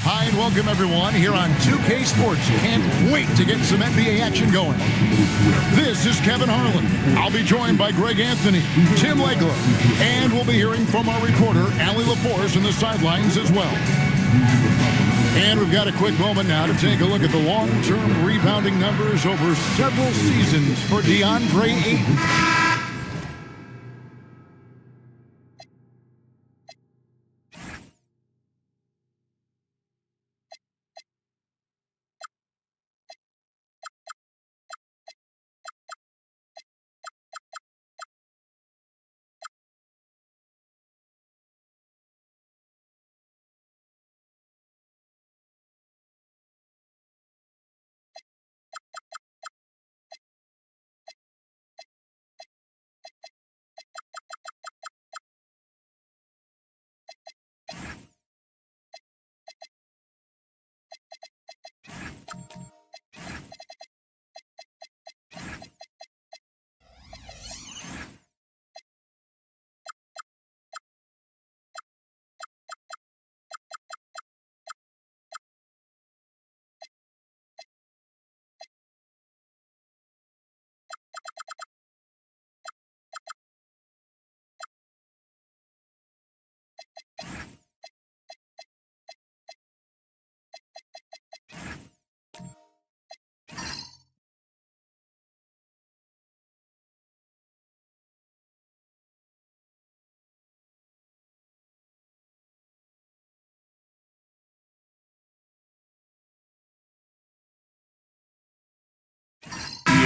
Hi and welcome everyone here on 2K Sports. Can't wait to get some NBA action going. This is Kevin Harlan. I'll be joined by Greg Anthony, Tim Legler, and we'll be hearing from our reporter, Allie LaForce, on the sidelines as well. And we've got a quick moment now to take a look at the long-term rebounding numbers over several seasons for DeAndre Ayton.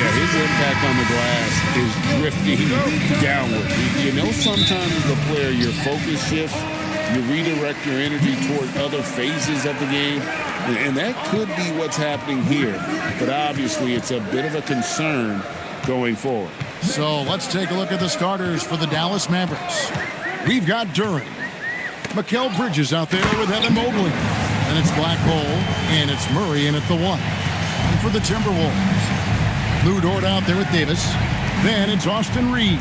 His impact on the glass is drifting downward. You know, sometimes as a player, your focus shifts, you redirect your energy toward other phases of the game, and that could be what's happening here. But obviously, it's a bit of a concern going forward. So let's take a look at the starters for the Dallas Mavericks. We've got Duren. Mikal Bridges out there with Evan Mobley. And it's Black Hole, and it's Murray in at the 1. And for the Timberwolves, Lou Dort out there with Davis. Then it's Austin Reed.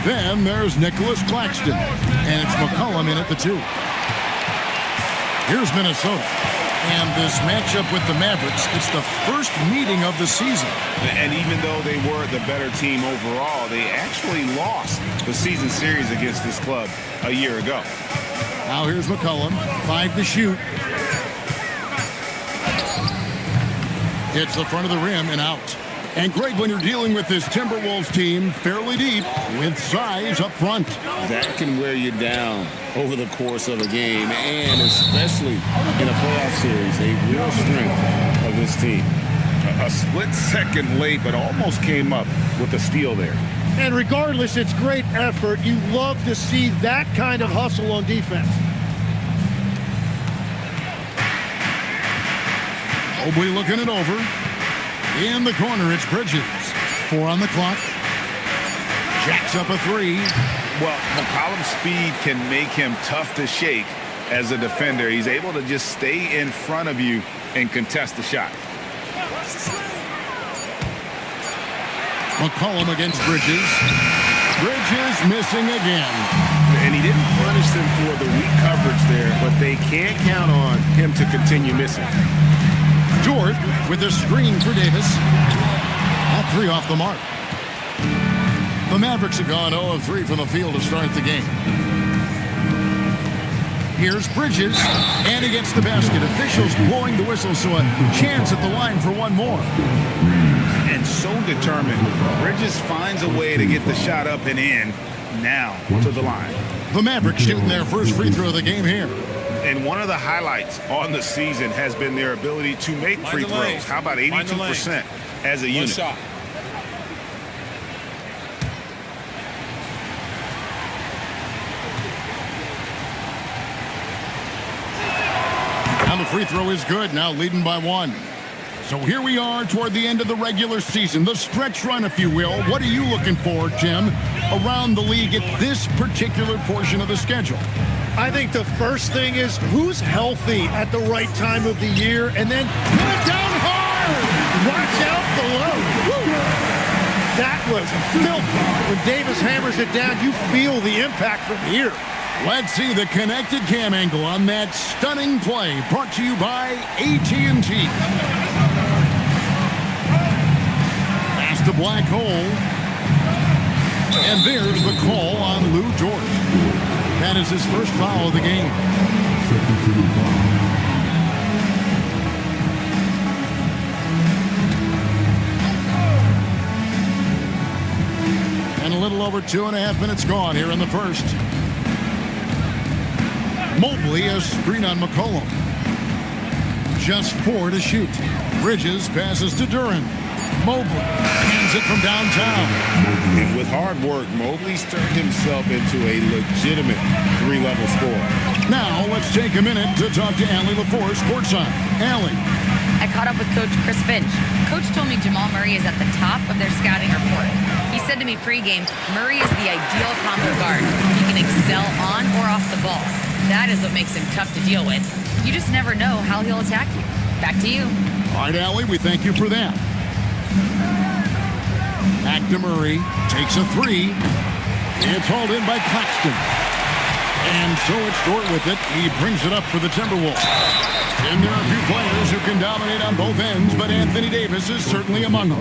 Then there's Nicholas Claxton. And it's McCollum in at the 2. Here's Minnesota. And this matchup with the Mavericks, it's the first meeting of the season. And even though they were the better team overall, they actually lost the season series against this club a year ago. Now here's McCollum. 5 to shoot. Hits the front of the rim and out. And Greg, when you're dealing with this Timberwolves team fairly deep with size up front, that can wear you down over the course of a game, and especially in a playoff series, a real strength of this team. A split second late, but almost came up with a steal there. And regardless, it's great effort. You love to see that kind of hustle on defense. Mobley looking it over. In the corner, it's Bridges. 4 on the clock. Jacks up a 3. Well, McCollum's speed can make him tough to shake as a defender. He's able to just stay in front of you and contest the shot. McCollum against Bridges. Bridges missing again. And he didn't punish them for the weak coverage there, but they can't count on him to continue missing. Dort with a screen for Davis. That 3 off the mark. The Mavericks have gone 0 of 3 from the field to start the game. Here's Bridges, and he gets the basket. Officials blowing the whistle, so a chance at the line for one more. And so determined. Bridges finds a way to get the shot up and in. Now to the line. The Mavericks shooting their first free throw of the game here. And one of the highlights on the season has been their ability to make free throws. How about 82% as a unit? Shot. And the free throw is good, now leading by 1. So here we are toward the end of the regular season, the stretch run, if you will. What are you looking for, Jim, around the league at this particular portion of the schedule? I think the first thing is who's healthy at the right time of the year, and then put it down hard. Watch out below. Woo. That was filthy. When Davis hammers it down, you feel the impact from here. Let's see the connected cam angle on that stunning play brought to you by AT&T. Pass to black hole. And there's the call on Lou George. That is his first foul of the game. And a little over 2.5 minutes gone here in the first. Mobley a screen on McCollum. Just 4 to shoot. Bridges passes to Duran. Mobley hands it from downtown. And with hard work, Mobley's turned himself into a legitimate 3-level scorer. Now let's take a minute to talk to Allie LaForce courtside. Allie. I caught up with Coach Chris Finch. Coach told me Jamal Murray is at the top of their scouting report. He said to me pregame, Murray is the ideal combo guard. He can excel on or off the ball. That is what makes him tough to deal with. You just never know how he'll attack you. Back to you. All right, Allie, we thank you for that. Back to Murray. Takes a 3. It's hauled in by Claxton. And so it's short with it. He brings it up for the Timberwolves. And there are a few players who can dominate on both ends, but Anthony Davis is certainly among them.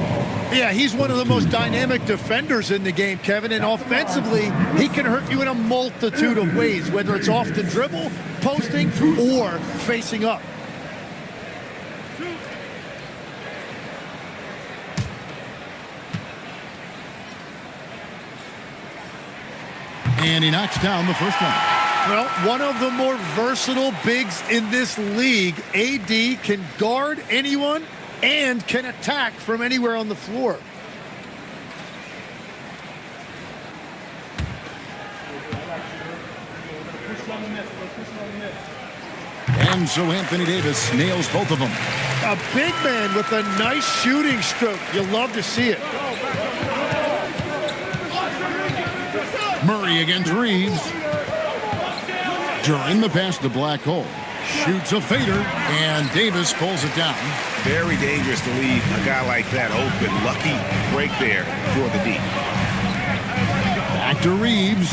Yeah, he's one of the most dynamic defenders in the game, Kevin, and offensively, he can hurt you in a multitude of ways, whether it's off the dribble, posting, or facing up. And he knocks down the first one. Well, one of the more versatile bigs in this league. AD can guard anyone and can attack from anywhere on the floor. And so Anthony Davis nails both of them. A big man with a nice shooting stroke. You love to see it. Murray against Reeves. During the pass to black hole. Shoots a fader, and Davis pulls it down. Very dangerous to leave a guy like that open. Lucky break there for the D. Back to Reeves.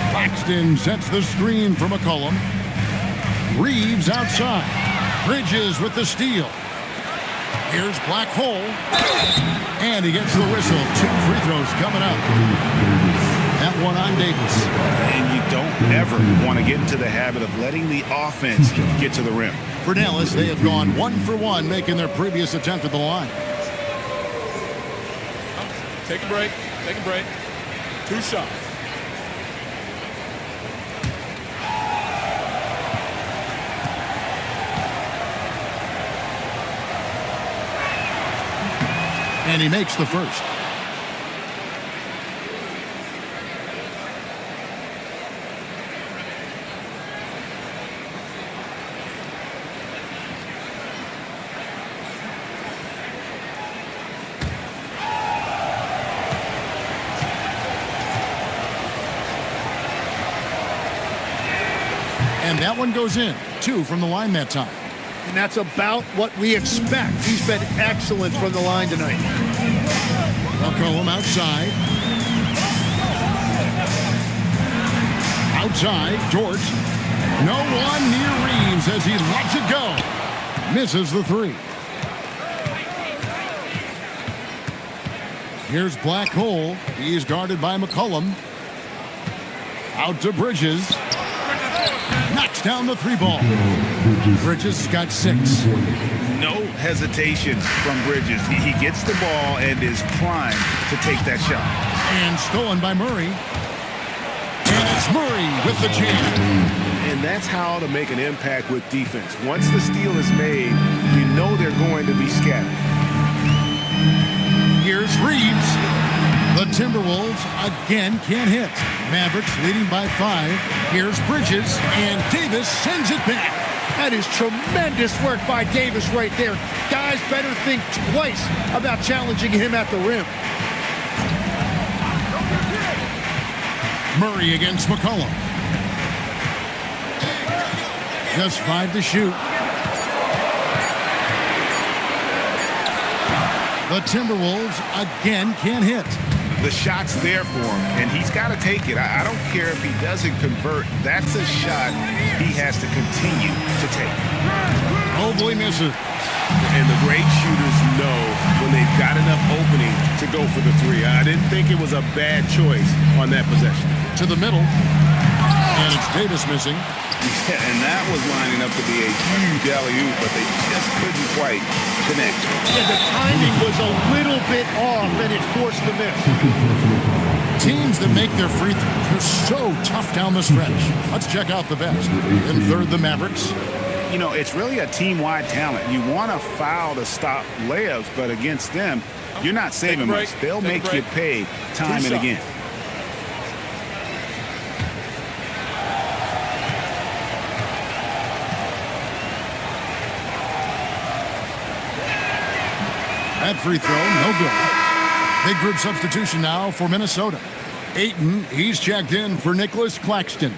Claxton sets the screen for McCollum. Reeves outside. Bridges with the steal. Here's black hole. And he gets the whistle. 2 free throws coming up. That one on Davis. And you don't ever want to get into the habit of letting the offense get to the rim. For Dallas, they have gone 1 for 1, making their previous attempt at the line. Take a break. Take a break. 2 shots. And he makes the first. And that one goes in. 2 from the line that time. And that's about what we expect. He's been excellent from the line tonight. McCollum outside. Outside, George. No one near Reeves as he lets it go. Misses the 3. Here's black hole. He's guarded by McCollum. Out to Bridges. Knocks down the 3 ball. Bridges got 6. No hesitation from Bridges. He gets the ball and is primed to take that shot. And stolen by Murray. And it's Murray with the jam. And that's how to make an impact with defense. Once the steal is made, you know they're going to be scattered. Here's Reeves. The Timberwolves again can't hit. Mavericks leading by 5. Here's Bridges, and Davis sends it back. That is tremendous work by Davis right there. Guys better think twice about challenging him at the rim. Murray against McCollum. Just 5 to shoot. The Timberwolves again can't hit. The shot's there for him, and he's got to take it. I don't care if he doesn't convert. That's a shot he has to continue to take. Mobley misses. And the great shooters know when they've got enough opening to go for the three. I didn't think it was a bad choice on that possession. To the middle. And it's Davis missing. Yeah, and that was lining up to be a huge alley-oop, but they just couldn't quite connect. Yeah, the timing was a little bit off, and it forced the miss. Teams that make their free throws are so tough down the stretch. Let's check out the best. In third, the Mavericks. You know, it's really a team-wide talent. You want to foul to stop layups, but against them, you're not saving much. They'll make you pay time and again. That free throw, no good. Big group substitution now for Minnesota. Ayton, he's checked in for Nicholas Claxton.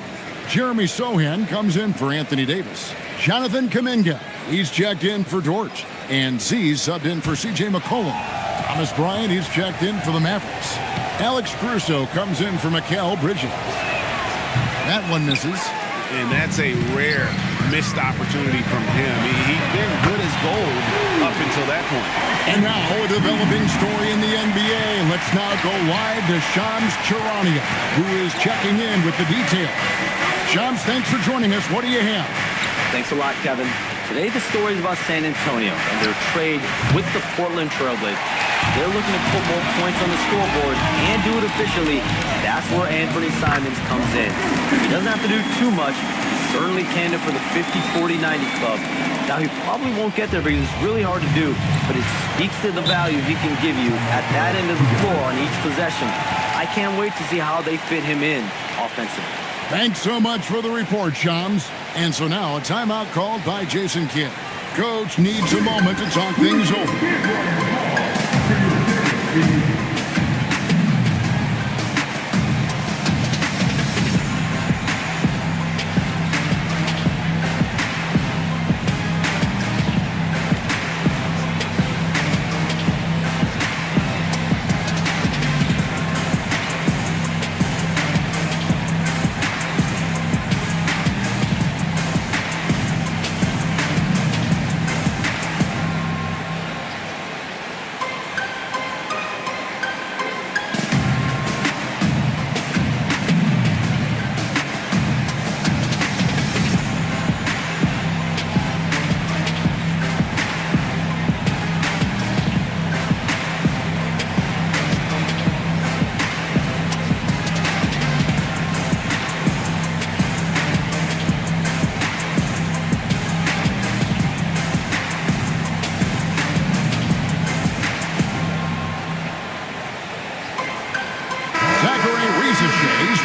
Jeremy Sohan comes in for Anthony Davis. Jonathan Kuminga, he's checked in for Dort. And Z's subbed in for C.J. McCollum. Thomas Bryant, he's checked in for the Mavericks. Alex Caruso comes in for Mikal Bridges. That one misses. And that's a rare missed opportunity from him. He's been good as gold up until that point. And now a developing story in the NBA. Let's now go live to Shams Charania, who is checking in with the detail. Shams, thanks for joining us. What do you have? Thanks a lot, Kevin. Today the story is about San Antonio and their trade with the Portland Trailblazers. They're looking to put more points on the scoreboard and do it officially. That's where Anthony Simons comes in. He doesn't have to do too much. He's certainly candidate for the 50-40-90 club. Now, he probably won't get there because it's really hard to do, but it speaks to the value he can give you at that end of the floor on each possession. I can't wait to see how they fit him in offensively. Thanks so much for the report, Shams. And so now a timeout called by Jason Kidd. Coach needs a moment to talk things over.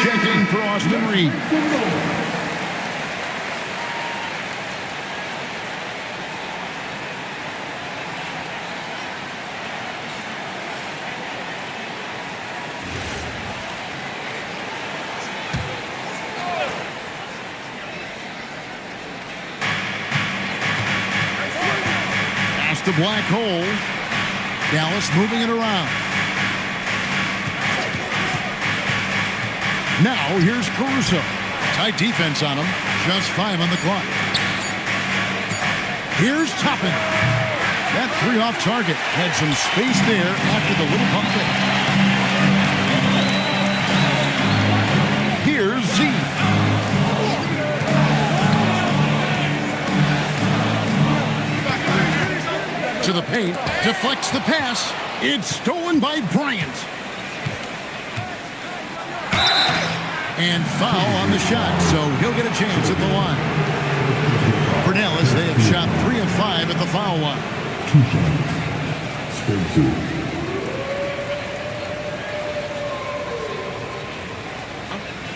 Checking for Austin Reed. Past the black hole. Dallas moving it around. Now, here's Caruso. Tight defense on him. Just 5 on the clock. Here's Toppin. That 3 off target. Had some space there after the little pump fake. Here's Z. To the paint. Deflects the pass. It's stolen by Bryant. And foul on the shot, so he'll get a chance at the line. For Dallas, they have shot 3 of 5 at the foul line. 2 shots. Spencer.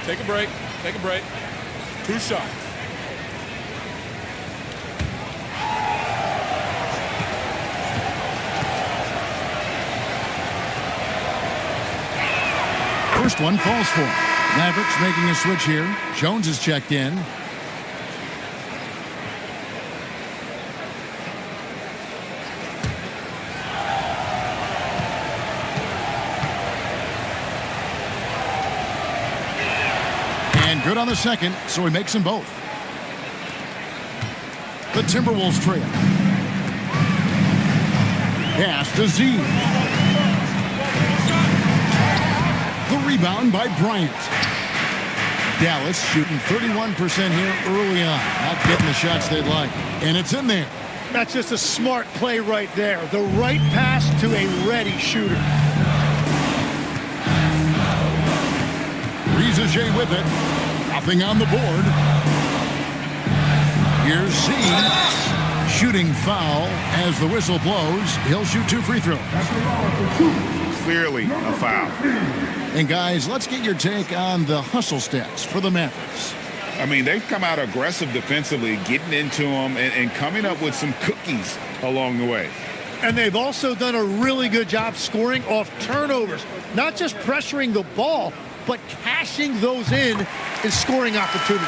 Take a break. Take a break. 2 shots. First one falls for him. Mavericks making a switch here. Jones is checked in. And good on the second, so he makes them both. The Timberwolves trail. Pass to Z. The rebound by Bryant. Dallas shooting 31% here early on. Not getting the shots they'd like. And it's in there. That's just a smart play right there. The right pass to a ready shooter. Riza with it. Nothing on the board. Here's Z. Shooting foul as the whistle blows. He'll shoot 2 free throws. Clearly a foul. And guys, let's get your take on the hustle stats for the Mavericks. I mean, they've come out aggressive defensively, getting into them and coming up with some cookies along the way. And they've also done a really good job scoring off turnovers. Not just pressuring the ball, but cashing those in scoring opportunities.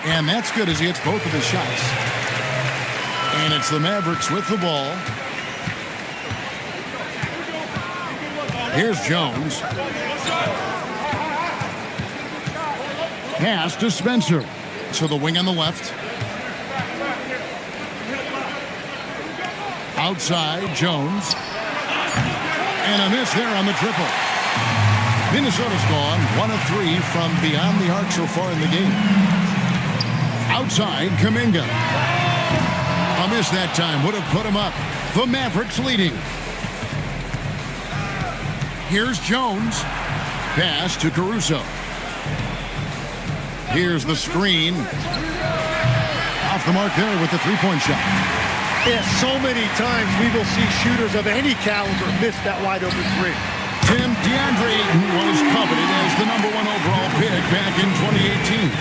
And that's good as he hits both of his shots. And it's the Mavericks with the ball. Here's Jones. Pass to Spencer. To the wing on the left. Outside, Jones. And a miss there on the triple. Minnesota's gone 1 of 3 from beyond the arc so far in the game. Outside, Kuminga. A miss that time would have put him up. The Mavericks leading. Here's Jones. Pass to Caruso. Here's the screen. Off the mark there with the three-point shot. Yeah, so many times we will see shooters of any caliber miss that wide-open three. Tim, DeAndre Ayton was coveted as the #1 overall pick back in 2018.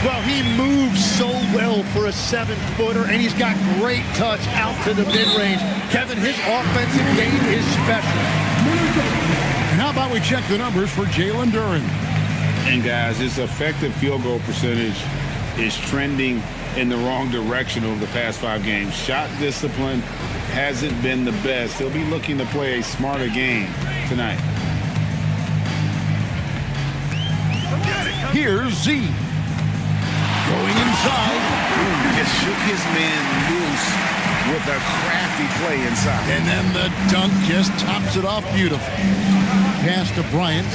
Well, he moves so well for a 7-footer, and he's got great touch out to the mid-range. Kevin, his offensive game is special. And how about we check the numbers for Jalen Duren? And guys, his effective field goal percentage is trending in the wrong direction over the past 5 games. Shot discipline hasn't been the best. He'll be looking to play a smarter game tonight. Here's Z. Going inside. Just shook his man loose with a crafty play inside. And then the dunk just tops it off beautifully. Pass to Bryant.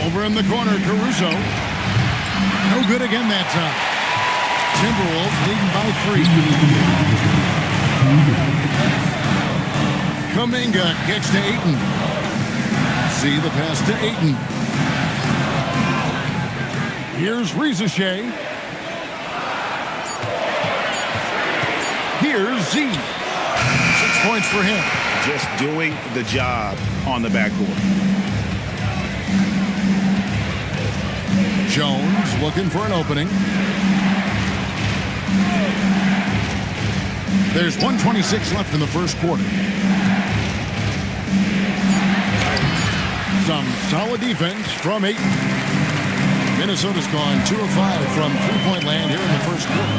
Over in the corner, Caruso. No good again that time. Timberwolves leading by 3. Kuminga gets to Ayton. See the pass to Ayton. Here's Riza. Here's Z. 6 points for him. Just doing the job on the backboard. Jones looking for an opening. There's 1:26 left in the first quarter. Some solid defense from Ayton. Minnesota's gone 2 of 5 from three-point land here in the first quarter.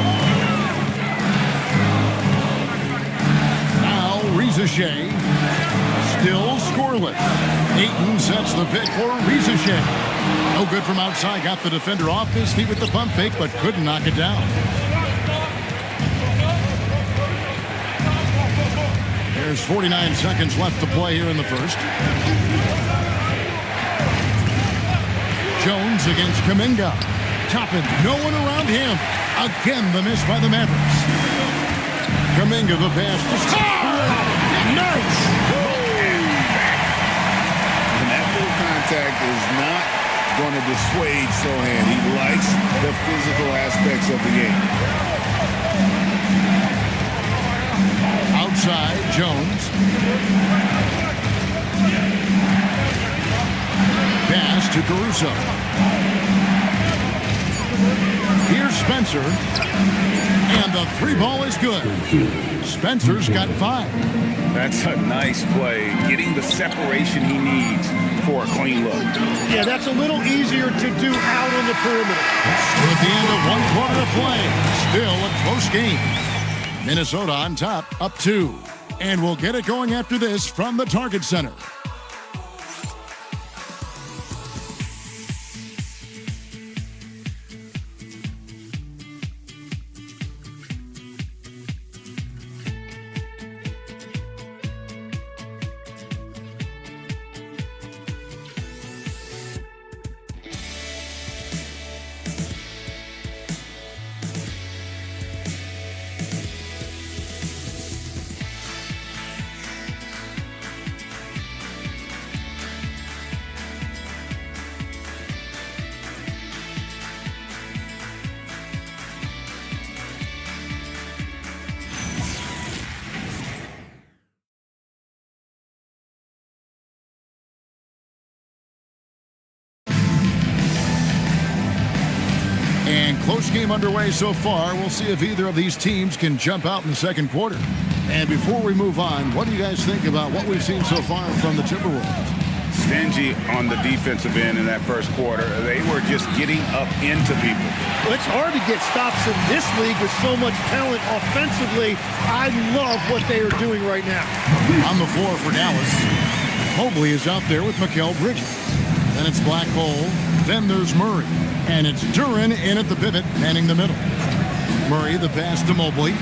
Now Riza still scoreless. Ayton sets the pick for Riza. No good from outside. Got the defender off his feet with the pump fake, but couldn't knock it down. There's 49 seconds left to play here in the first. Jones against Kuminga. Toppin, no one around him. Again, the miss by the Mavericks. Kuminga, the pass to Nice! And that little contact is not going to dissuade Sohan. He likes the physical aspects of the game. Outside, Jones. Pass to Caruso. Here's Spencer. And the three ball is good. Spencer's got 5. That's a nice play, getting the separation he needs for a clean look. Yeah, that's a little easier to do out on the perimeter. We're at the end of 1 quarter of play. Still a close game. Minnesota on top, up 2. And we'll get it going after this from the Target Center. And close game underway so far. We'll see if either of these teams can jump out in the second quarter. And before we move on, what do you guys think about what we've seen so far from the Timberwolves? Stingy on the defensive end in that first quarter. They were just getting up into people. Well, it's hard to get stops in this league with so much talent offensively. I love what they are doing right now. On the floor for Dallas, Mobley is out there with Mikal Bridges. Then it's Black Hole. Then there's Murray. And it's Duren in at the pivot, manning the middle. Murray, the pass to Mobley.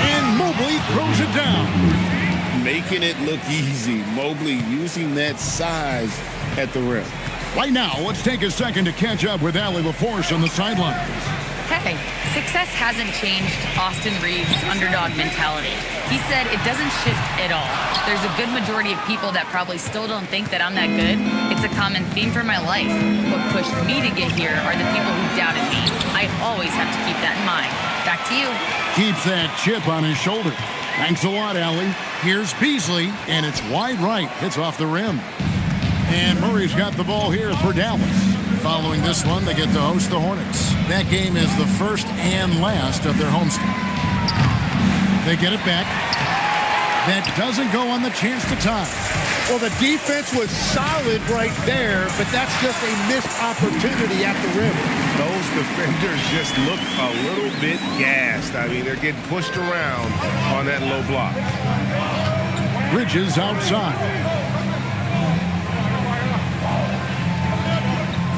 And Mobley throws it down. Making it look easy. Mobley using that size at the rim. Right now, let's take a second to catch up with Allie LaForce on the sideline. Hey, success hasn't changed Austin Reeves' underdog mentality. He said it doesn't shift at all. There's a good majority of people that probably still don't think that I'm that good. It's a common theme for my life. What pushed me to get here are the people who doubted me. I always have to keep that in mind. Back to you. Keeps that chip on his shoulder. Thanks a lot, Allie. Here's Beasley, and it's wide right. It's off the rim. And Murray's got the ball here for Dallas. Following this one, they get to host the Hornets. That game is the first and last of their homestand. They get it back. That doesn't go on the chance to tie. Well, the defense was solid right there, but that's just a missed opportunity at the rim. Those defenders just look a little bit gassed. I mean, they're getting pushed around on that low block. Bridges outside.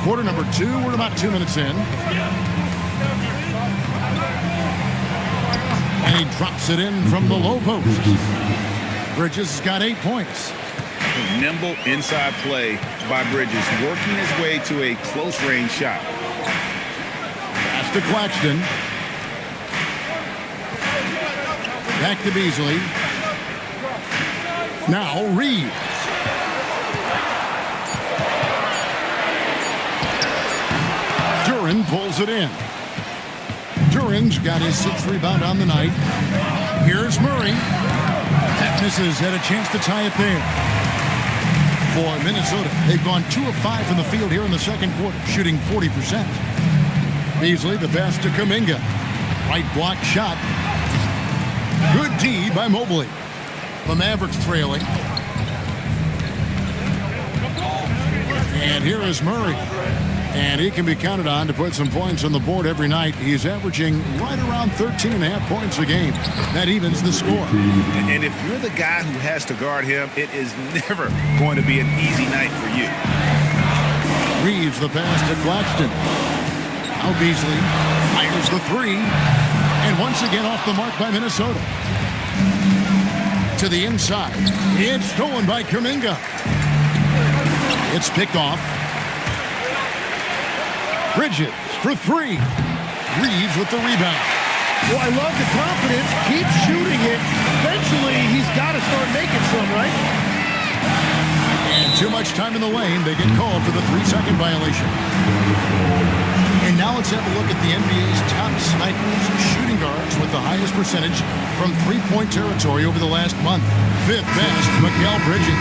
Quarter number 2, we're about 2 minutes in. And he drops it in from the low post. Bridges has got 8 points. Nimble inside play by Bridges, working his way to a close-range shot. Pass to Claxton. Back to Beasley. Now Reeves. Duren pulls it in. Duren's got his 6th rebound on the night. Here's Murray. That misses, had a chance to tie it there. For Minnesota, they've gone 2 of 5 from the field here in the second quarter, shooting 40%. Beasley, the pass to Kuminga. Right block shot. Good D by Mobley. The Mavericks trailing. And here is Murray. And he can be counted on to put some points on the board every night. He's averaging right around 13.5 points a game. That evens the score. And if you're the guy who has to guard him, it is never going to be an easy night for you. Reeves the pass to Claxton. Now Beasley fires the 3. And once again off the mark by Minnesota. To the inside. It's stolen by Kuminga. It's picked off. Bridges for 3. Reeves with the rebound. Well, I love the confidence. Keep shooting it. Eventually, he's got to start making some, right? And too much time in the lane. They get called for the 3-second violation. And now let's have a look at the NBA's top snipers, shooting guards with the highest percentage from three-point territory over the last month. 5th best, Mikal Bridges.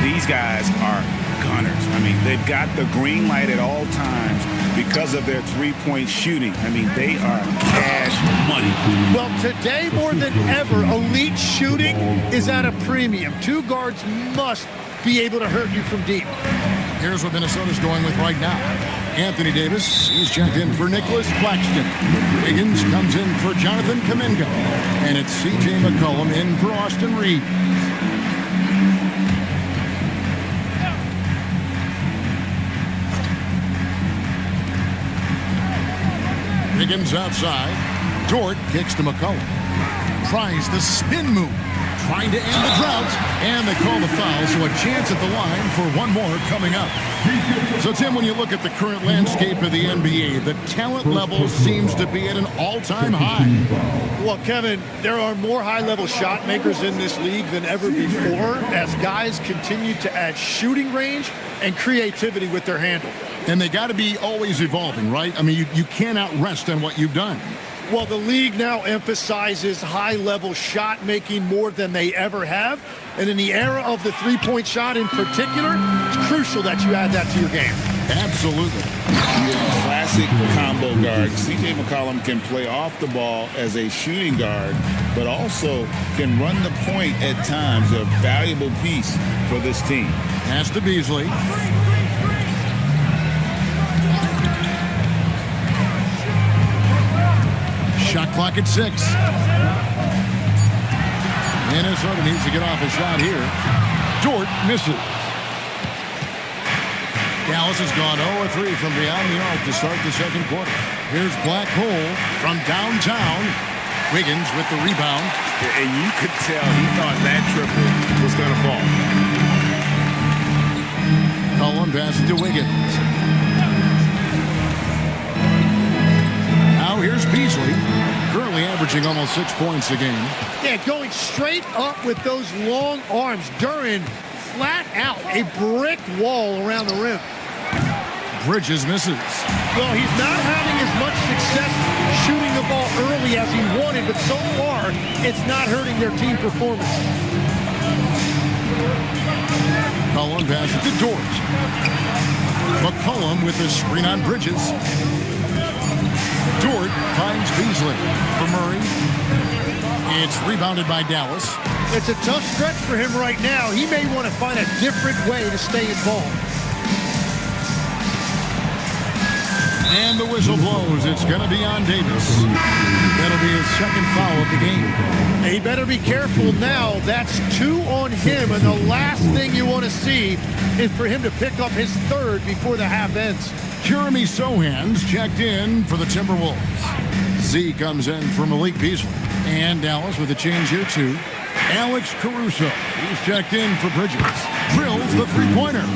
These guys are gunners. I mean, they've got the green light at all times because of their three-point shooting. I mean, they are cash money. Well, today more than ever, elite shooting is at a premium. Two guards must be able to hurt you from deep. Here's what Minnesota's going with right now. Anthony Davis, he's checked in for Nicholas Claxton. Wiggins comes in for Jonathan Kuminga. And it's C.J. McCollum in for Austin Reed. Wiggins outside. Dort kicks to McCollum. Tries the spin move. Trying to end the drought. And they call the foul, so a chance at the line for one more coming up. So, Tim, when you look at the current landscape of the NBA, the talent level seems to be at an all-time high. Well, Kevin, there are more high-level shot makers in this league than ever before as guys continue to add shooting range and creativity with their handle. And they got to be always evolving, right? I mean, you cannot rest on what you've done. Well, the league now emphasizes high-level shot making more than they ever have. And in the era of the three-point shot in particular, it's crucial that you add that to your game. Absolutely. Classic combo guard. C.J. McCollum can play off the ball as a shooting guard, but also can run the point at times, a valuable piece for this team. Pass to Beasley. Shot clock at 6. Minnesota needs to get off a shot here. Dort misses. Dallas has gone 0-3 from beyond the arc to start the second quarter. Here's Black Hole from downtown. Wiggins with the rebound. And you could tell he thought that triple was going to fall. Cullen passes to Wiggins. Now here's Beasley, currently averaging almost 6 points a game. Yeah, going straight up with those long arms. Duran flat out, a brick wall around the rim. Bridges misses. Well, he's not having as much success shooting the ball early as he wanted, but so far, it's not hurting their team performance. Cullen passes to Dort. McCollum with the screen on Bridges. Dort finds Beasley for Murray. It's rebounded by Dallas. It's a tough stretch for him right now. He may want to find a different way to stay involved. And the whistle blows. It's going to be on Davis. That'll be his second foul of the game. He better be careful now. That's 2 on him, and the last thing you want to see is for him to pick up his third before the half ends. Jeremy Sohan's checked in for the Timberwolves. Z comes in for Malik Beasley. And Dallas with a change here, too. Alex Caruso. He's checked in for Bridges. Drills the three-pointer.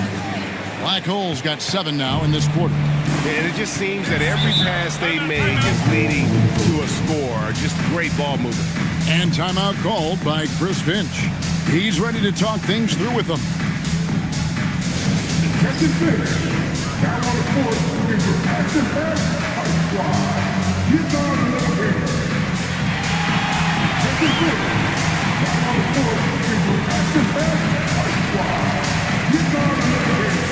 Black Hole's got 7 now in this quarter. And it just seems that every pass they make is leading to a score. Just great ball movement. And timeout called by Chris Finch. He's ready to talk things through with them. Captain Finch. Down on the court is your action-packed high squad. Get on a little bit. Captain Finch. Down on the court is your action-packed high squad. Get on a little bit.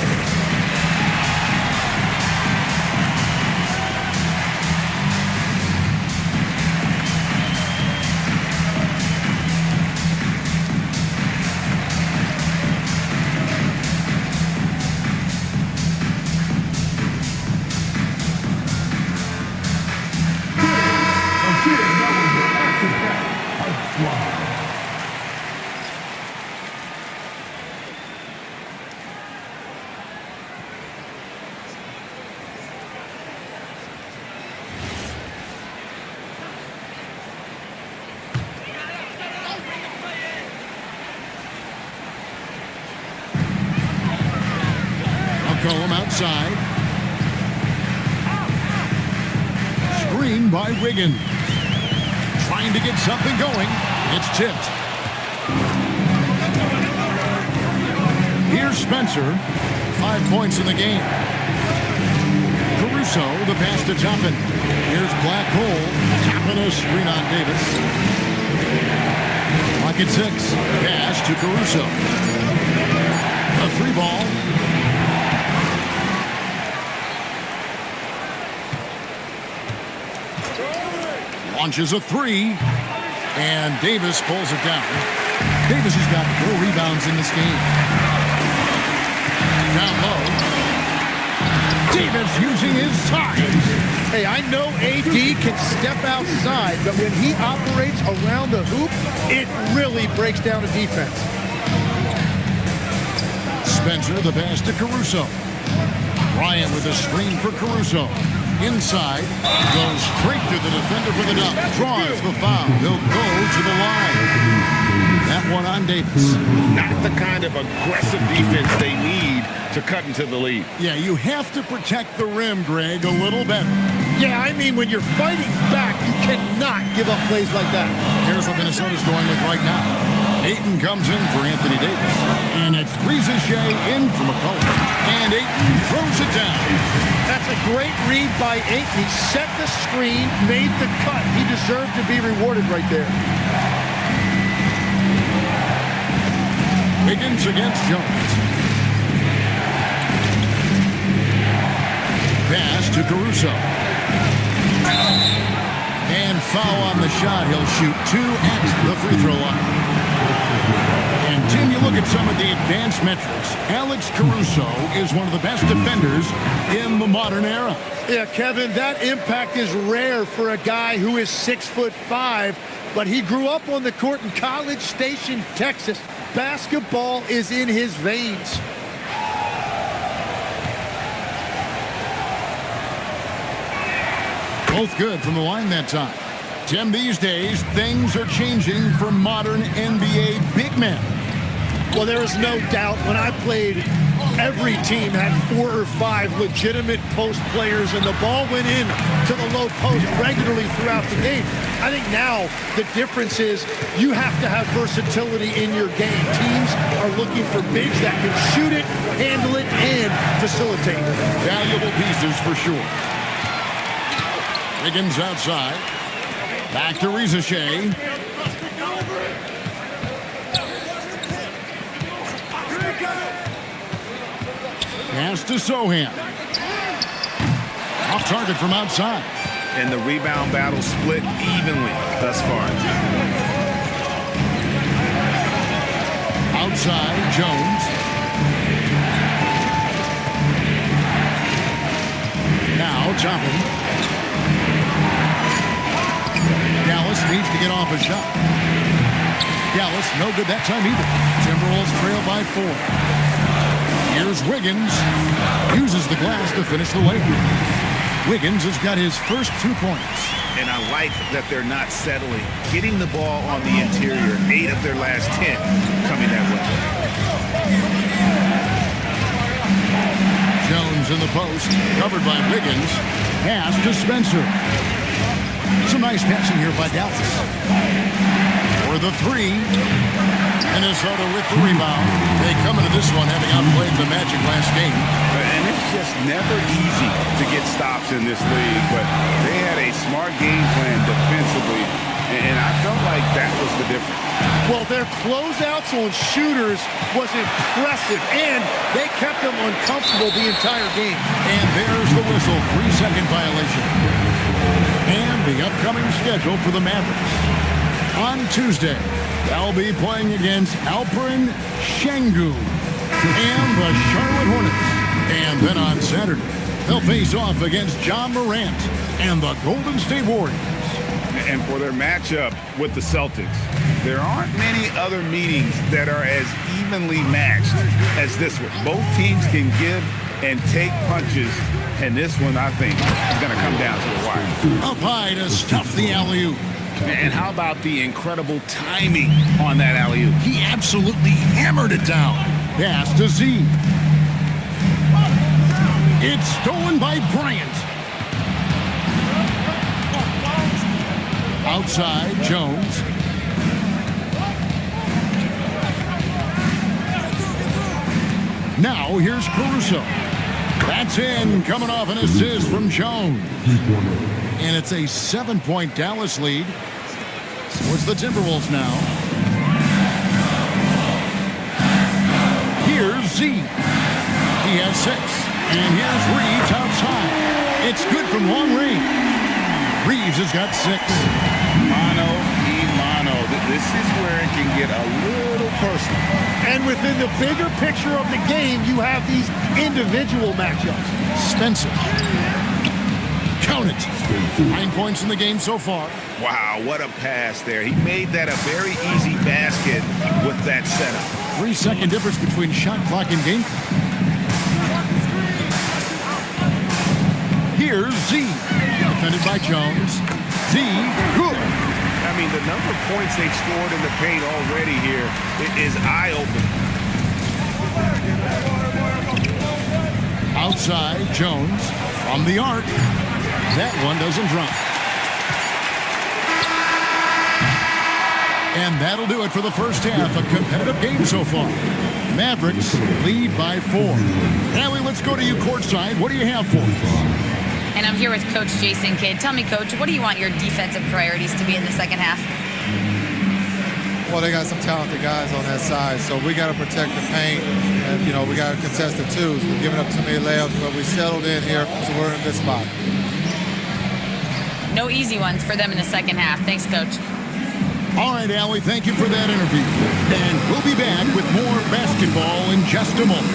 McCollum outside. Screen by Wiggins. Trying to get something going. It's tipped. Here's Spencer. 5 points in the game. Caruso, the pass to Toppin. Here's Black Hole. Toppin a screen on Davis. Clock at 6. Pass to Caruso. A 3 ball. Launches a three. And Davis pulls it down. Davis has got 4 rebounds in this game. Down low. Davis using his size. Hey, I know AD can step outside, but when he operates around the hoop, it really breaks down a defense. Spencer, the pass to Caruso. Bryant with a screen for Caruso. Inside, goes straight to the defender for the dunk. Draws the foul. He'll go to the line. That one on Davis. Not the kind of aggressive defense they need to cut into the lead. Yeah, you have to protect the rim, Greg, a little better. Yeah, I mean, when you're fighting back, you cannot give up plays like that. Here's what Minnesota's going with right now. Ayton comes in for Anthony Davis. And it's Shea in for McCullough. And Ayton throws it down. That's a great read by Ayton. He set the screen, made the cut. He deserved to be rewarded right there. Wiggins against Jones. Pass to Caruso. And foul on the shot. He'll shoot 2 at the free throw line. And Tim, you look at some of the advanced metrics. Alex Caruso is one of the best defenders in the modern era. Yeah, Kevin, that impact is rare for a guy who is 6'5", but he grew up on the court in College Station, Texas. Basketball is in his veins. Both good from the line that time. Tim, these days, things are changing for modern NBA big men. Well, there is no doubt when I played, every team had 4 or 5 legitimate post players, and the ball went in to the low post regularly throughout the game. I think now the difference is you have to have versatility in your game. Teams are looking for bigs that can shoot it, handle it, and facilitate. Valuable pieces for sure. Wiggins outside. Back to Shea. Pass to Sohan. Off target from outside. And the rebound battle split evenly thus far. Outside, Jones. Now, Toppin. Dallas needs to get off a shot. Dallas, no good that time either. Timberwolves trail by 4. Here's Wiggins. Uses the glass to finish the layup. Wiggins has got his first 2 points. And I like that they're not settling. Getting the ball on the interior. 8 of their last 10 coming that way. Jones in the post. Covered by Wiggins. Pass to Spencer. Some nice passing here by Dallas. For the 3. Minnesota with the rebound. They come into this one having outplayed the Magic last game. And it's just never easy to get stops in this league, but they had a smart game plan defensively, and I felt like that was the difference. Well, their closeouts on shooters was impressive, and they kept them uncomfortable the entire game. And there's the whistle, 3-second violation. And the upcoming schedule for the Mavericks. On Tuesday, they'll be playing against Alperen Şengün and the Charlotte Hornets. And then on Saturday, they'll face off against John Morant and the Golden State Warriors. And for their matchup with the Celtics, there aren't many other meetings that are as evenly matched as this one. Both teams can give and take punches, and this one, I think, is going to come down to the wire. Up high to stuff the alley-oop. And how about the incredible timing on that alley-oop? He absolutely hammered it down. Pass to Z. It's stolen by Bryant. Outside, Jones. Now here's Caruso. That's in, coming off an assist from Jones. And it's a 7-point Dallas lead. So it's the Timberwolves now. Here's Z. He has 6. And here's Reeves outside. It's good from long range. Reeves has got 6. Mano y mano. This is where it can get a little personal. And within the bigger picture of the game, you have these individual matchups. Spencer. Count it. 9 points in the game so far. Wow, what a pass there. He made that a very easy basket with that setup. 3-second difference between shot clock and game clock. Here's Z. Defended by Jones. Z. Good. I mean, the number of points they've scored in the paint already here is eye-opening. Outside, Jones. From the arc. That one doesn't drop. And that'll do it for the first half. A competitive game so far. Mavericks lead by 4. Allie, let's go to you courtside. What do you have for us? And I'm here with Coach Jason Kidd. Tell me, Coach, what do you want your defensive priorities to be in the second half? Well, they got some talented guys on that side, so we got to protect the paint, and, you know, we got to contest the twos. We're giving up too many layups, but we settled in here, so we're in a good spot. No easy ones for them in the second half. Thanks, Coach. All right, Allie, thank you for that interview. And we'll be back with more basketball in just a moment.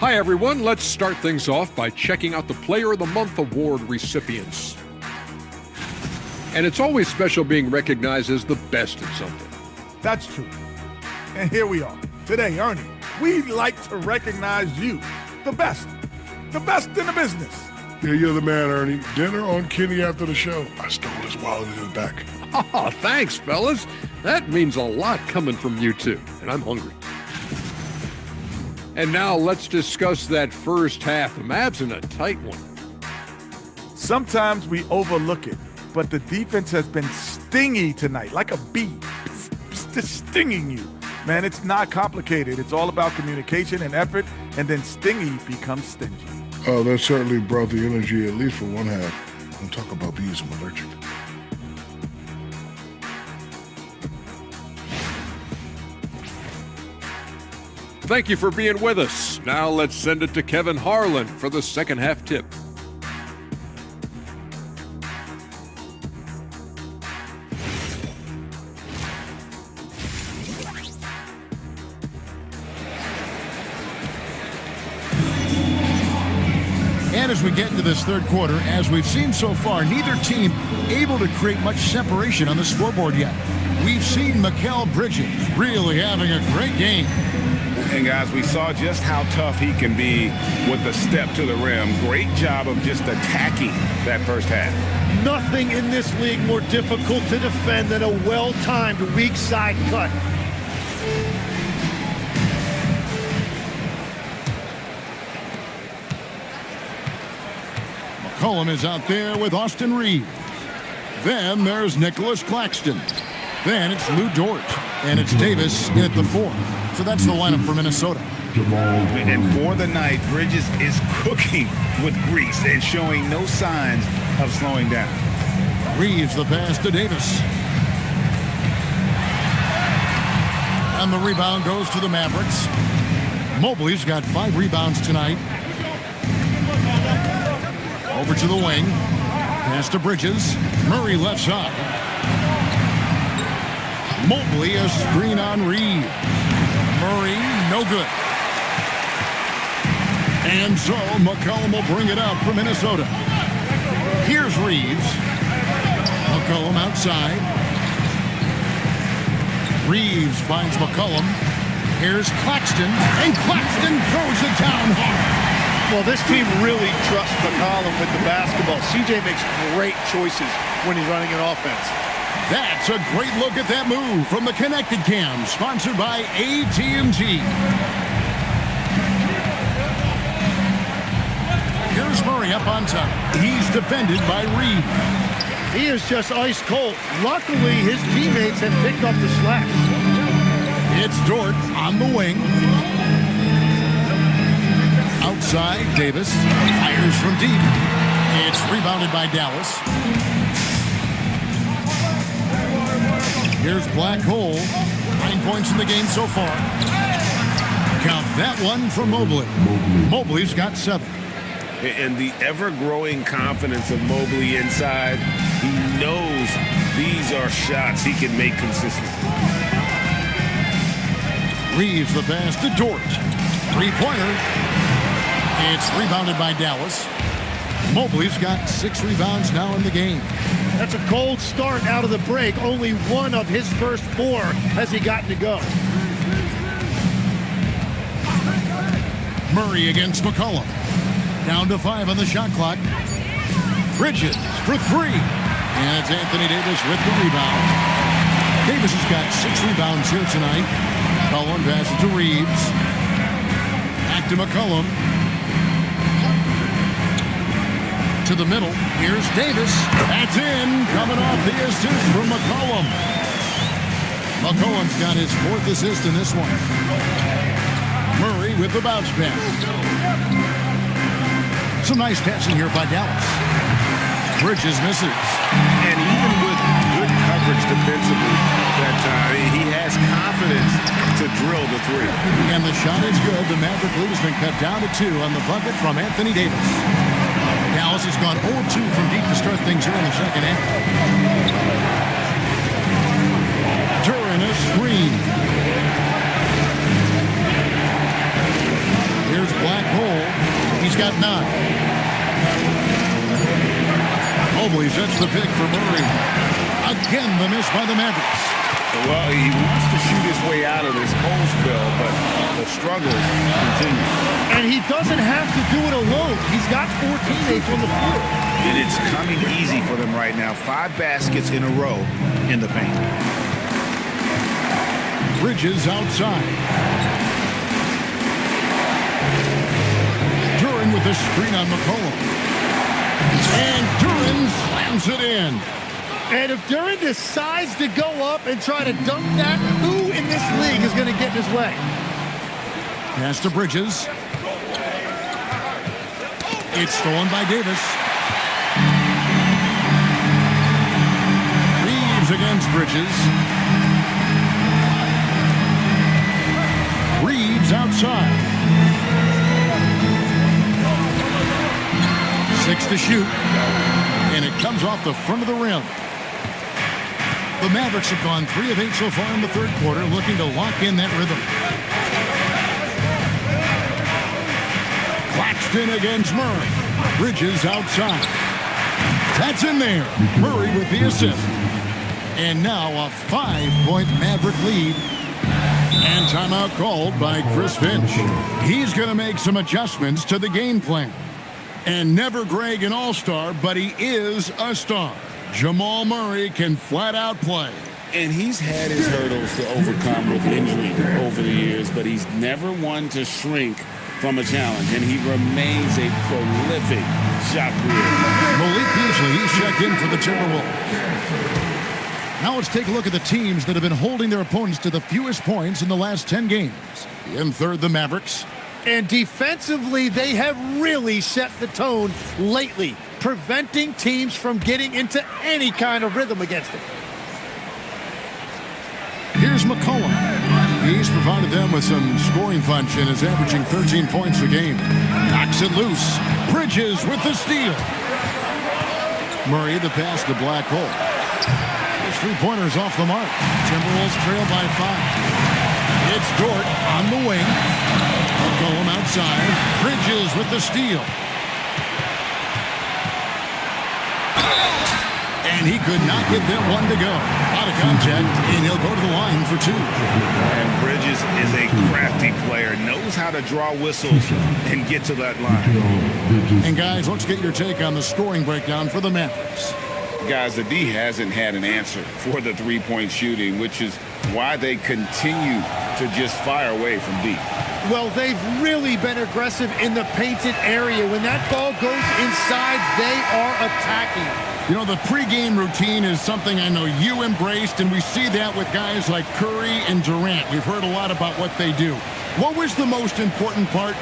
Hi, everyone. Let's start things off by checking out the Player of the Month award recipients. And it's always special being recognized as the best at something. That's true. And here we are. Today, Ernie, we'd like to recognize you, the best in the business. Yeah, you're the man, Ernie. Dinner on Kenny after the show. I stole his wallet in the back. Oh, thanks, fellas. That means a lot coming from you two, and I'm hungry. And now let's discuss that first half. The Mavs in a tight one. Sometimes we overlook it, but the defense has been stingy tonight, like a bee. Just stinging you. Man, it's not complicated. It's all about communication and effort, and then stingy becomes stingy. Oh, that certainly brought the energy, at least for one half. Don't talk about bees, I'm allergic. Thank you for being with us. Now let's send it to Kevin Harlan for the second half tip. And as we get into this third quarter, as we've seen so far, neither team able to create much separation on the scoreboard yet. We've seen Mikal Bridges really having a great game. And guys, we saw just how tough he can be with the step to the rim. Great job of just attacking that first half. Nothing in this league more difficult to defend than a well-timed weak side cut. McCollum is out there with Austin Reeves. Then there's Nicholas Claxton. Then it's Lou Dort. And it's Davis at the 4. So that's the lineup for Minnesota. And for the night, Bridges is cooking with grease and showing no signs of slowing down. Reeves the pass to Davis. And the rebound goes to the Mavericks. Mobley's got 5 rebounds tonight. Over to the wing. Pass to Bridges. Murray left side. Mobley a screen on Reeves. Murray, no good. And so McCollum will bring it up for Minnesota. Here's Reeves. McCollum outside. Reeves finds McCollum. Here's Claxton. And Claxton throws it down hard. Well, this team really trusts McCollum with the basketball. CJ makes great choices when he's running an offense. That's a great look at that move from the Connected Cam, sponsored by AT&T. Here's Murray up on top. He's defended by Reed. He is just ice cold. Luckily, his teammates have picked up the slack. It's Dort on the wing. Outside, Davis fires from deep. It's rebounded by Dallas. Here's Black Hole. 9 points in the game so far. Count that one from Mobley. Mobley's got 7. And the ever-growing confidence of Mobley inside, he knows these are shots he can make consistently. Reeves the pass to Dort. Three-pointer. It's rebounded by Dallas. Mobley's got 6 rebounds now in the game. That's a cold start out of the break. Only one of his first 4 has he gotten to go. Murray against McCollum. Down to 5 on the shot clock. Bridges for 3. And it's Anthony Davis with the rebound. Davis has got 6 rebounds here tonight. McCollum passes to Reeves. Back to McCollum. To the middle. Here's Davis. That's in. Coming off the assist from McCollum. McCollum's got his 4th assist in this one. Murray with the bounce pass. Some nice passing here by Dallas. Bridges misses. And even with good coverage defensively that time, he has confidence to drill the 3. And the shot is good. The Maverick lead has been cut down to 2 on the bucket from Anthony Davis. Dallas has gone 0-2 from deep to start things here in the second half. Duran a screen. Here's Black Hole. He's got 9. Mobley sets the pick for Murray. Again, the miss by the Mavericks. Well, he wants to shoot his way out of this cold spell, but the struggles continue. And he doesn't have to do it alone. He's got 4 teammates on the field. And it's coming easy for them right now. 5 baskets in a row in the paint. Bridges outside. Duran with the screen on McCollum. And Duran slams it in. And if Duran decides to go up and try to dunk that, who in this league is going to get in his way? Pass to Bridges. It's stolen by Davis. Reeves against Bridges. Reeves outside. 6 to shoot. And it comes off the front of the rim. The Mavericks have gone 3 of 8 so far in the third quarter, looking to lock in that rhythm. Claxton against Murray. Bridges outside. That's in there. Murray with the assist. And now a 5-point Maverick lead. And timeout called by Chris Finch. He's going to make some adjustments to the game plan. And never Greg an all-star, but he is a star. Jamal Murray can flat out play. And he's had his hurdles to overcome with injury over the years, but he's never one to shrink from a challenge, and he remains a prolific shot creator. Malik Beasley, he's checked in for the Timberwolves. Now let's take a look at the teams that have been holding their opponents to the fewest points in the last 10 games. In third, the Mavericks. And defensively, they have really set the tone lately, preventing teams from getting into any kind of rhythm against them. Here's McCollum. He's provided them with some scoring punch and is averaging 13 points a game. Knocks it loose. Bridges with the steal. Murray the pass to Black Hole. His 3-pointers off the mark. Timberwolves trail by 5. It's Dort on the wing. McCollum outside. Bridges with the steal. And he could not get that one to go. Out of contact, and he'll go to the line for 2. And Bridges is a crafty player, knows how to draw whistles and get to that line. And guys, let's get your take on the scoring breakdown for the Mavericks. Guys, the D hasn't had an answer for the 3-point shooting, which is why they continue to just fire away from deep. Well, they've really been aggressive in the painted area. When that ball goes inside, they are attacking. You know, the pregame routine is something I know you embraced, and we see that with guys like Curry and Durant. We've heard a lot about what they do. What was the most important part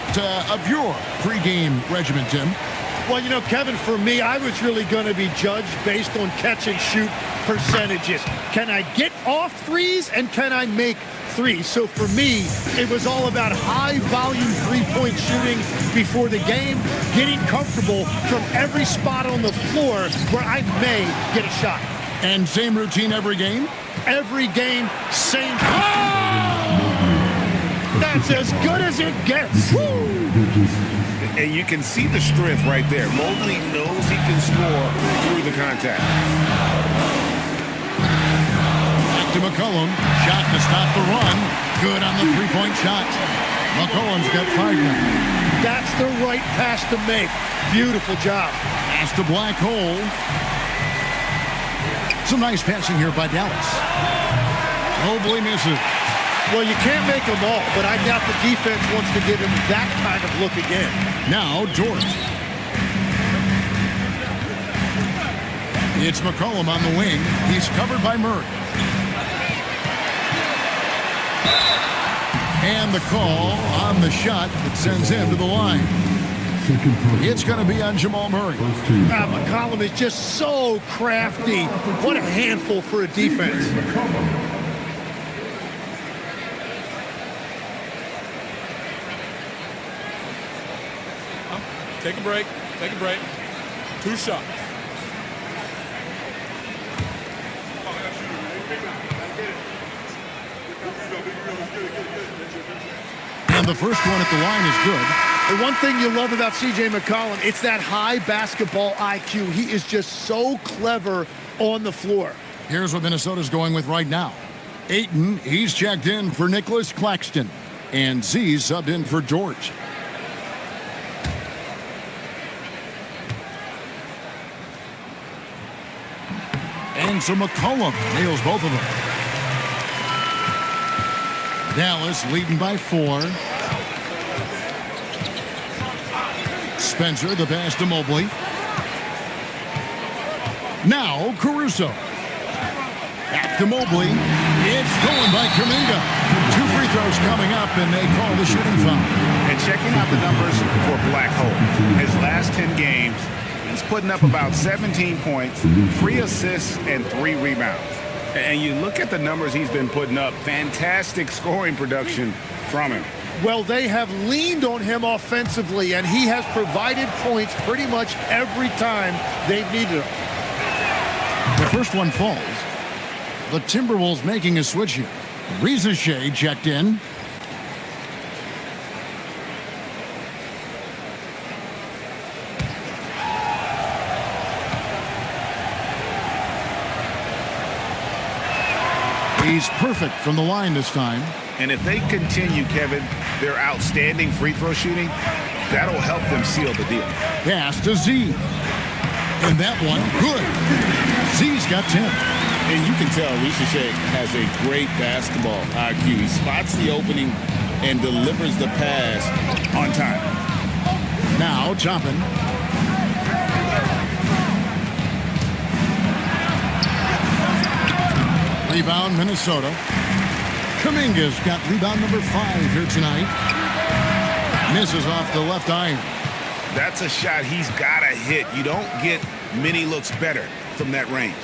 of your pregame regimen, Tim? Well, you know, Kevin, for me, I was really going to be judged based on catch and shoot percentages. Can I get off threes and can I make threes? So for me, it was all about high volume three-point shooting before the game, getting comfortable from every spot on the floor where I may get a shot. And same routine every game? Every game, same. That's as good as it gets. Woo! And you can see the strength right there. Mobley knows he can score through the contact. Back to McCollum. Shot to stop the run. Good on the three-point shot. McCollum's got 5 now. That's the right pass to make. Beautiful job. Pass to Black Hole. Some nice passing here by Dallas. Mobley misses. Well, you can't make them all, but I doubt the defense wants to give him that kind of look again. Now, Dort. It's McCollum on the wing. He's covered by Murray. And the call on the shot that sends him to the line. It's going to be on Jamal Murray. McCollum is just so crafty. What a handful for a defense. Take a break. Take a break. 2 shots. And the first one at the line is good. The one thing you love about C.J. McCollum, it's that high basketball IQ. He is just so clever on the floor. Here's what Minnesota's going with right now. Ayton, he's checked in for Nicholas Claxton. And Z's subbed in for George. And so McCollum nails both of them. Dallas leading by 4. Spencer, the pass to Mobley. Now Caruso. Back to Mobley. It's going by Kuminga. 2 free throws coming up, and they call the shooting foul. And checking out the numbers for Black Hole. His last 10 games, he's putting up about 17 points, 3 assists, and 3 rebounds. And you look at the numbers he's been putting up, fantastic scoring production from him. Well, they have leaned on him offensively, and he has provided points pretty much every time they've needed him. The first one falls. The Timberwolves making a switch here. Reza Shea checked in. He's perfect from the line this time. And if they continue, Kevin, their outstanding free throw shooting, that'll help them seal the deal. Pass to Z. And that one, good. Z's got 10. And you can tell Reza Shea has a great basketball IQ. He spots the opening and delivers the pass on time. Now Toppin. Rebound, Minnesota. Kuminga's got rebound number 5 here tonight. Misses off the left iron. That's a shot he's got to hit. You don't get many looks better from that range.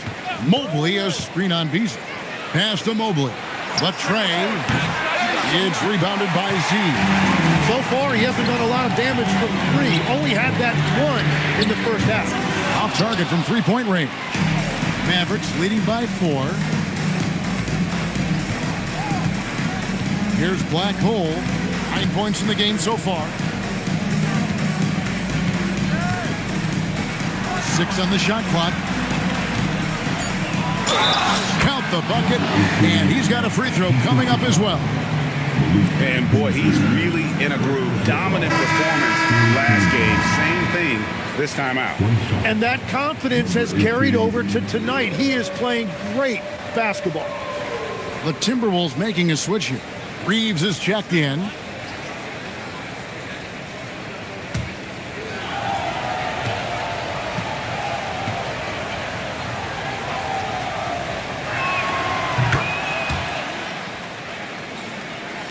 Mobley, a screen on Beasley. Pass to Mobley. But Trey, it's rebounded by Z. So far, he hasn't done a lot of damage from 3. Only had that 1 in the first half. Off target from three-point range. Mavericks leading by 4. Here's Black Hole. 9 points in the game so far. 6 on the shot clock. Count the bucket, and he's got a free throw coming up as well. And boy, he's really in a groove. Dominant performance last game. Same thing this time out. And that confidence has carried over to tonight. He is playing great basketball. The Timberwolves making a switch here. Reeves is checked in.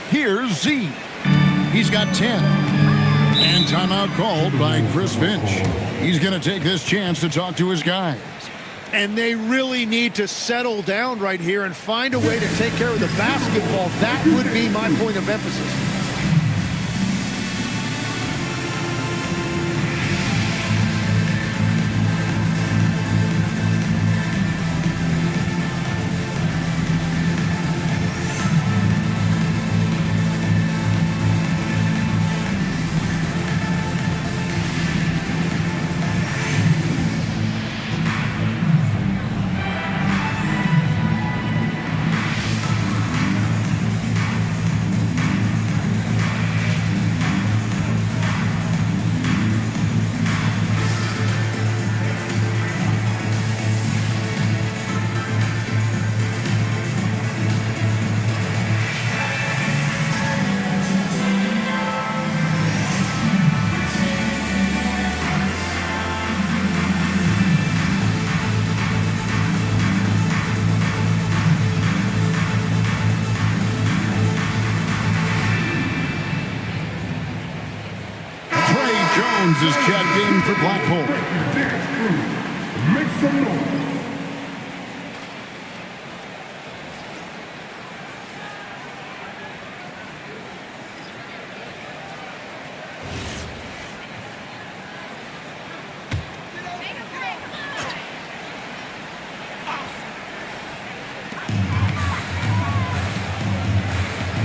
Here's Z. He's got 10. And timeout called by Chris Finch. He's going to take this chance to talk to his guys. And they really need to settle down right here and find a way to take care of the basketball. That would be my point of emphasis. Jones is checked in for Blackhole. Make some noise.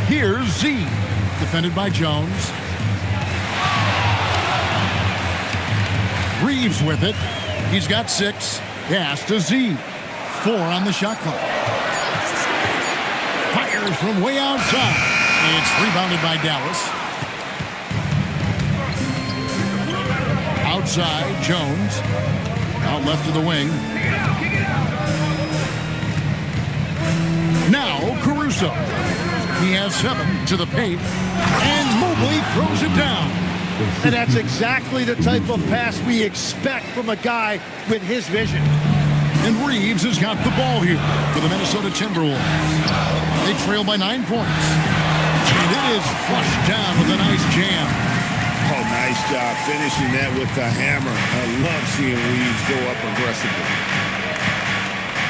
Here's Z, defended by Jones. Reeves with it. He's got 6. Pass to Z. 4 on the shot clock. Fires from way outside. It's rebounded by Dallas. Outside, Jones. Out left to the wing. Now, Caruso. He has 7 to the paint. And Mobley throws it down. And that's exactly the type of pass we expect from a guy with his vision. And Reeves has got the ball here for the Minnesota Timberwolves. They trail by 9 points. And it is flushed down with a nice jam. Oh, nice job finishing that with the hammer. I love seeing Reeves go up aggressively.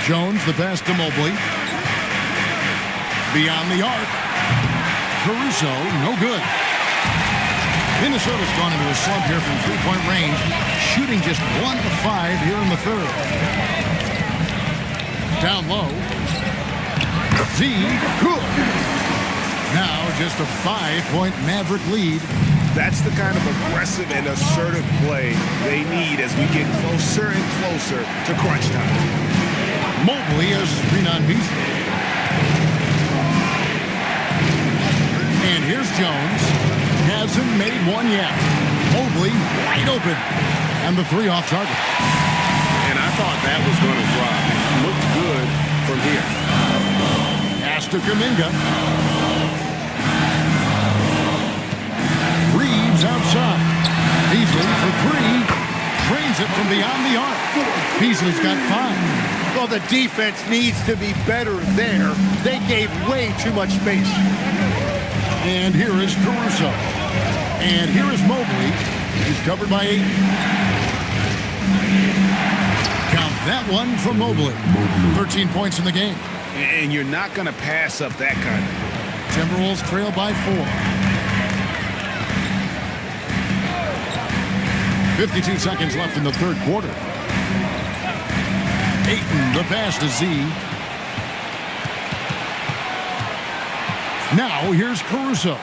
Jones, the pass to Mobley. Beyond the arc. Caruso, no good. Minnesota's gone into a slump here from three-point range, shooting just 1 of 5 here in the third. Down low. Z, good. Now just a 5-point Maverick lead. That's the kind of aggressive and assertive play they need as we get closer and closer to crunch time. Mobley is screen on Beasley. And here's Jones. Hasn't made one yet. Mobley wide open. And the 3 off target. And I thought that was going to drop. Looked good from here. Pass to Kuminga. Reeves outside. Beasley for 3. Trains it from beyond the arc. Beasley's got 5. Well, the defense needs to be better there. They gave way too much space. And here is Caruso. And here is Mobley. He's covered by 8. Count that one from Mobley. 13 points in the game. And you're not going to pass up that kind of. Timberwolves trail by 4. 52 seconds left in the third quarter. Ayton, the pass to Z. Now here's Caruso.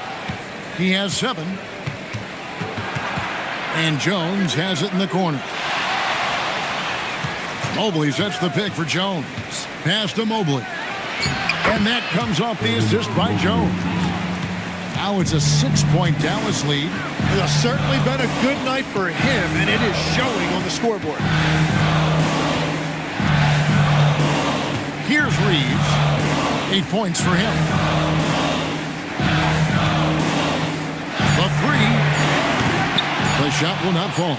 He has 7. And Jones has it in the corner. Mobley sets the pick for Jones. Pass to Mobley. And that comes off the assist by Jones. Now it's a 6-point Dallas lead. It's certainly been a good night for him, and it is showing on the scoreboard. Here's Reeves. 8 points for him. The 3. The shot will not fall.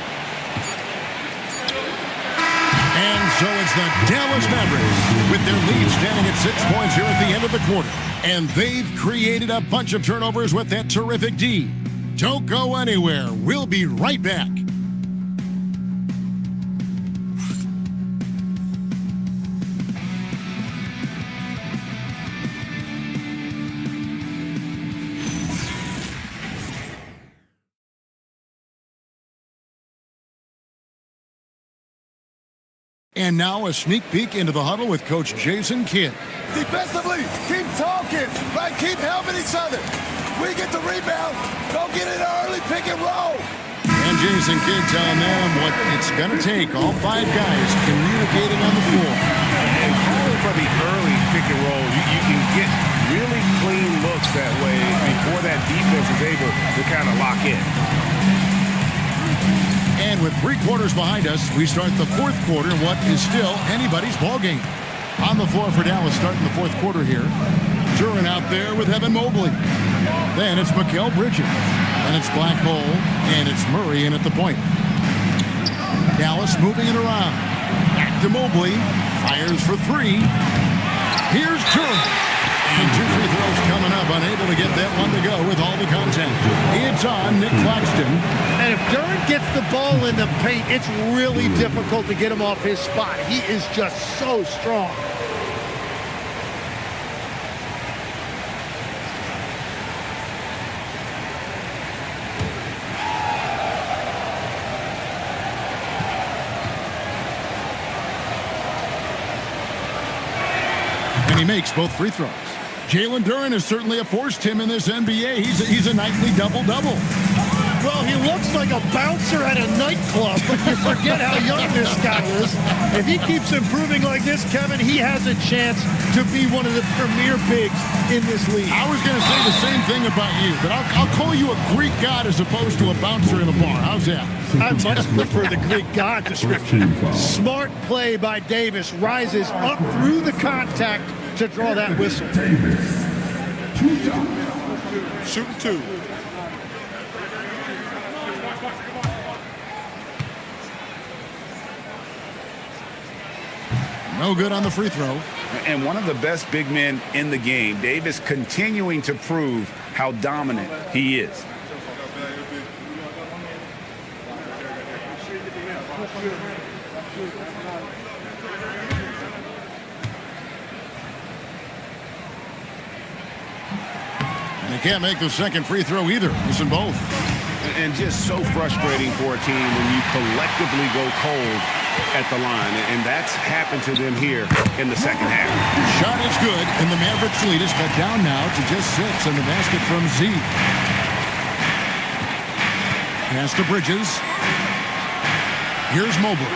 And so it's the Dallas Mavericks with their lead standing at 6 points here at the end of the quarter. And they've created a bunch of turnovers with that terrific D. Don't go anywhere. We'll be right back. And now a sneak peek into the huddle with Coach Jason Kidd. Defensively, keep talking, right? Keep helping each other. We get the rebound, go get it early, pick and roll. And Jason Kidd telling them what it's going to take, all 5 guys communicating on the floor. And calling for the early pick and roll, you can get really clean looks that way before that defense is able to kind of lock in. And with 3 quarters behind us, we start the 4th quarter in what is still anybody's ball game. On the floor for Dallas starting the 4th quarter here. Duran out there with Evan Mobley. Then it's Mikal Bridges. Then it's Black Hole. And it's Murray in at the point. Dallas moving it around. Back to Mobley. Fires for 3. Here's Duran. And 2 free throws coming up. Unable to get that one to go with all the contact. It's on Nick Claxton. And if Duran gets the ball in the paint, it's really difficult to get him off his spot. He is just so strong. And he makes both free throws. Jalen Duran is certainly a force, Tim, in this NBA. He's a nightly double-double. Well, he looks like a bouncer at a nightclub, but you forget how young this guy is. If he keeps improving like this, Kevin, he has a chance to be one of the premier bigs in this league. I was going to say the same thing about you, but I'll call you a Greek god as opposed to a bouncer in a bar. How's that? I much prefer the Greek god description. Smart play by Davis. Rises up through the contact to draw that whistle. Shooting 2. No good on the free throw. And one of the best big men in the game, Davis, continuing to prove how dominant he is. And he can't make the second free throw either. Missing both. And just so frustrating for a team when you collectively go cold at the line. And that's happened to them here in the second half. Shot is good, and the Mavericks lead is cut down now to just 6 on the basket from Z. Pass to Bridges. Here's Mobley.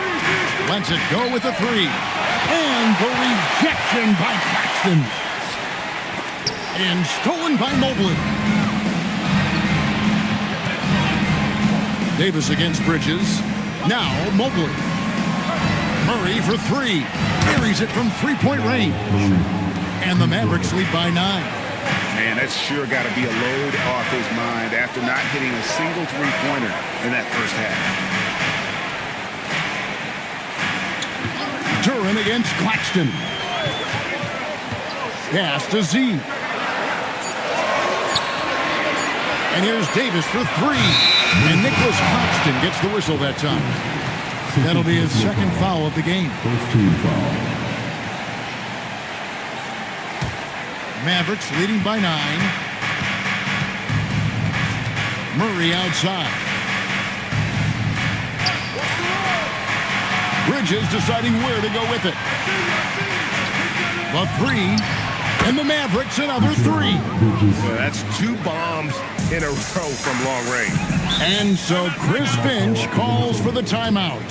Lets it go with a 3. And the rejection by Claxton. And stolen by Mobley. Davis against Bridges. Now Mobley. Murray for 3. Buries it from 3-point range. And the Mavericks lead by 9. Man, that's sure got to be a load off his mind after not hitting a single three-pointer in that first half. Duran against Claxton. Pass to Z. And here's Davis for 3. And Nicholas Claxton gets the whistle that time. That'll be his second foul of the game. First team foul. Mavericks leading by 9. Murray outside. Bridges deciding where to go with it. The 3. And the Mavericks another 3. Well, that's 2 bombs in a row from long range. And so Chris Finch calls for the timeout.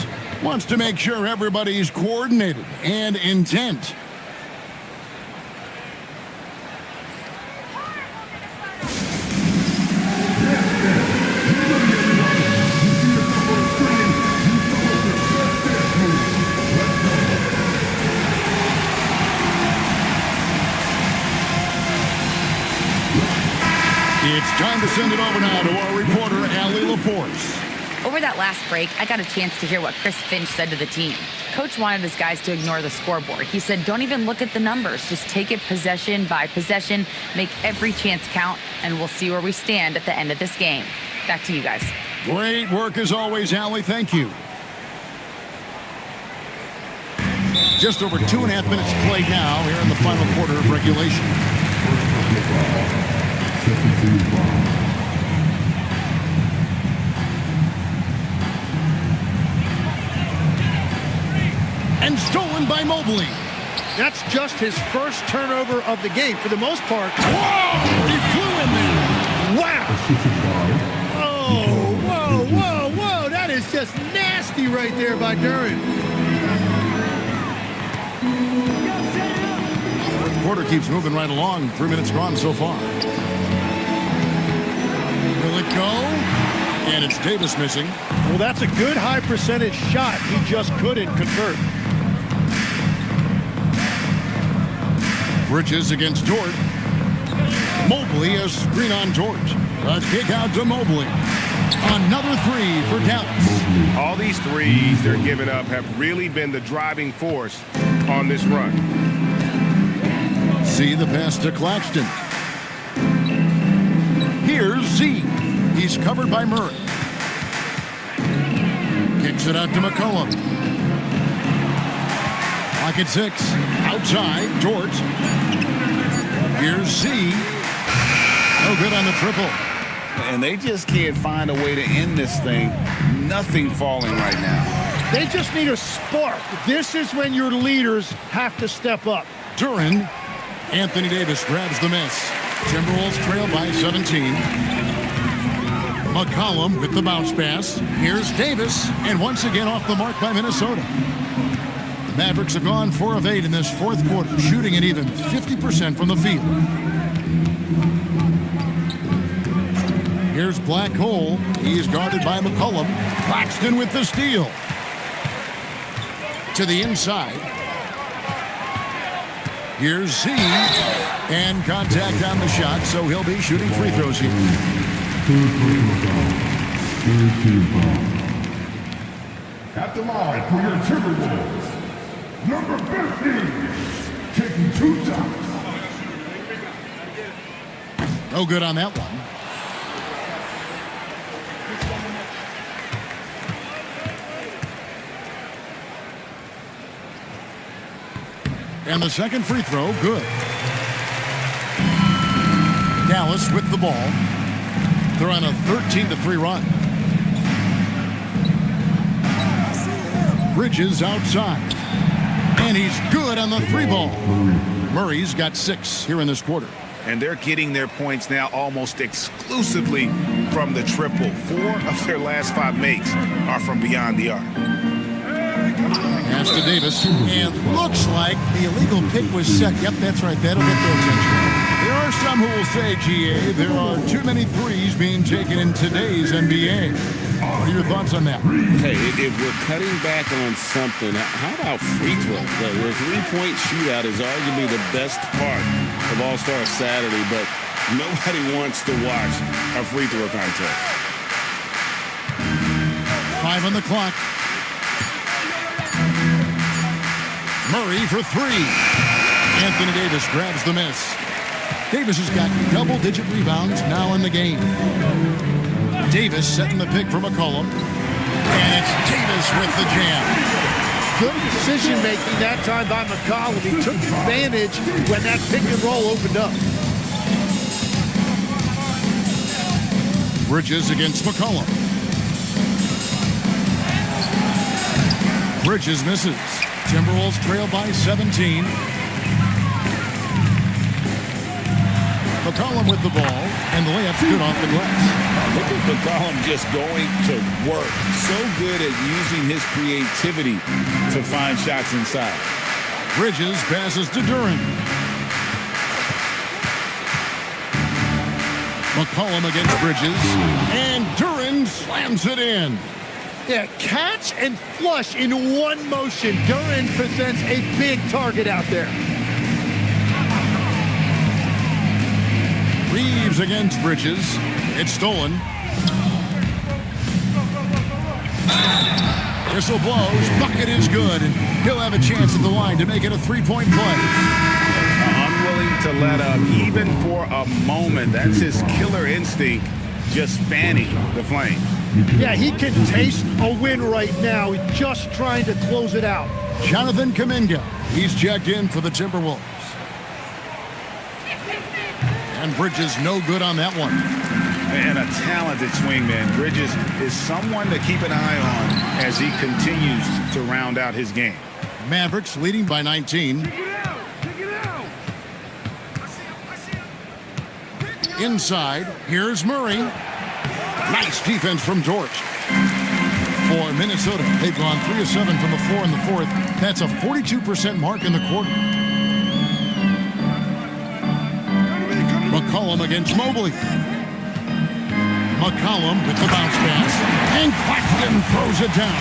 Wants to make sure everybody's coordinated and intent. It's time to send it over now to our reporter, Allie LaForce. Over that last break, I got a chance to hear what Chris Finch said to the team. Coach wanted his guys to ignore the scoreboard. He said, don't even look at the numbers. Just take it possession by possession, make every chance count, and we'll see where we stand at the end of this game. Back to you guys. Great work as always, Allie. Thank you. Just over 2.5 minutes played now here in the final quarter of regulation. And won by Mobley. That's just his first turnover of the game. For the most part, Whoa! He flew in there. wow. Oh, whoa, whoa, whoa. That is just nasty right there by Duren. Fourth quarter keeps moving right along. 3 minutes gone so far. Will it go? And it's Davis missing. Well, that's a good high percentage shot. He just couldn't convert. Bridges against Dort. Mobley, a screen on Dort. A kick out to Mobley. Another three for Dallas. All these threes they're giving up have really been the driving force on this run. See the pass to Claxton. Here's Z. He's covered by Murray. Kicks it out to McCollum. Pocket 6. Outside, Dort. Here's Z. No good on the triple. And they just can't find a way to end this thing. Nothing falling right now. They just need a spark. This is when your leaders have to step up. Duren. Anthony Davis grabs the miss. Timberwolves trail by 17. McCollum with the bounce pass. Here's Davis. And once again off the mark by Minnesota. The Mavericks have gone 4 of 8 in this fourth quarter, shooting an even 50% from the field. Here's Black Hole. He's guarded by McCollum. Claxton with the steal. To the inside. Here's Z. And contact on the shot, so he'll be shooting free throws here. At the line for your Timberwolves, number 15, taking 2 shots. No good on that one. And the second free throw, good. Dallas with the ball. They're on a 13-3 run. Bridges outside. And he's good on the 3 ball. Murray's got 6 here in this quarter. And they're getting their points now almost exclusively from the triple. 4 of their last 5 makes are from beyond the arc. Pass to Davis, and looks like the illegal pick was set. Yep, that's right. That'll get their attention. There are some who will say, GA, there are too many threes being taken in today's NBA. What are your thoughts on that? Hey, if we're cutting back on something, how about free throw? The three-point shootout is arguably the best part of All-Star Saturday, but nobody wants to watch a free throw contest. 5 on the clock. Murray for 3. Anthony Davis grabs the miss. Davis has got double-digit rebounds now in the game. Davis setting the pick for McCollum. And it's Davis with the jam. Good decision-making that time by McCollum. He took advantage when that pick and roll opened up. Bridges against McCollum. Bridges misses. Timberwolves trail by 17. McCollum with the ball, and the layup's good off the glass. Look at McCollum just going to work. So good at using his creativity to find shots inside. Bridges passes to Duren. McCollum against Bridges, and Duren slams it in. Yeah, catch and flush in one motion. Duren presents a big target out there. Reeves against Bridges. It's stolen. Whistle blows. Bucket is good, and he'll have a chance at the line to make it a 3-point play. Unwilling to let up, even for a moment. That's his killer instinct, just fanning the Flames. Yeah, he can taste a win right now. He's just trying to close it out. Jonathan Kuminga. He's checked in for the Timberwolves. And Bridges no good on that one. And a talented swingman. Bridges is someone to keep an eye on as he continues to round out his game. Mavericks leading by 19. Inside, here's Murray. Nice defense from George. For Minnesota, they've gone 3 of 7 from the floor in the fourth. That's a 42% mark in the quarter. McCollum against Mobley. McCollum with the bounce pass. And Claxton throws it down.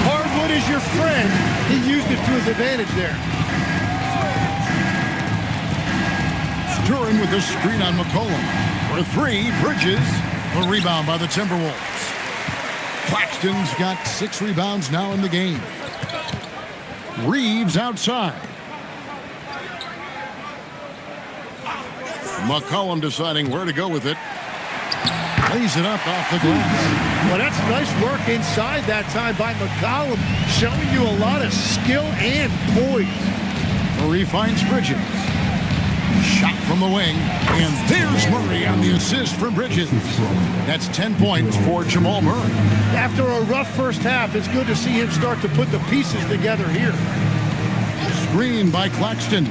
Hardwood is your friend. He used it to his advantage there. Duran with a screen on McCollum. For 3, Bridges. A rebound by the Timberwolves. Claxton's got 6 rebounds now in the game. Reeves outside. McCollum deciding where to go with it. Lays it up off the glass. Well, that's nice work inside that time by McCollum, showing you a lot of skill and poise. Murray finds Bridges. Shot from the wing, and there's Murray on the assist from Bridges. That's 10 points for Jamal Murray. After a rough first half, it's good to see him start to put the pieces together here. Screen by Claxton.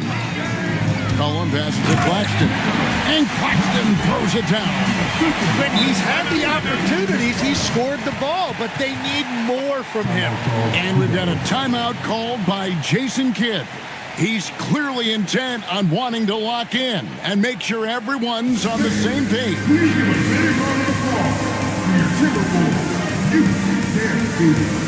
Cullen passes to Claxton. And Claxton throws it down. When he's had the opportunities, he's scored the ball, but they need more from him. And we've got a timeout called by Jason Kidd. He's clearly intent on wanting to lock in and make sure everyone's on the same page. Please give a big round of applause for your Timberwolves. You can't do it.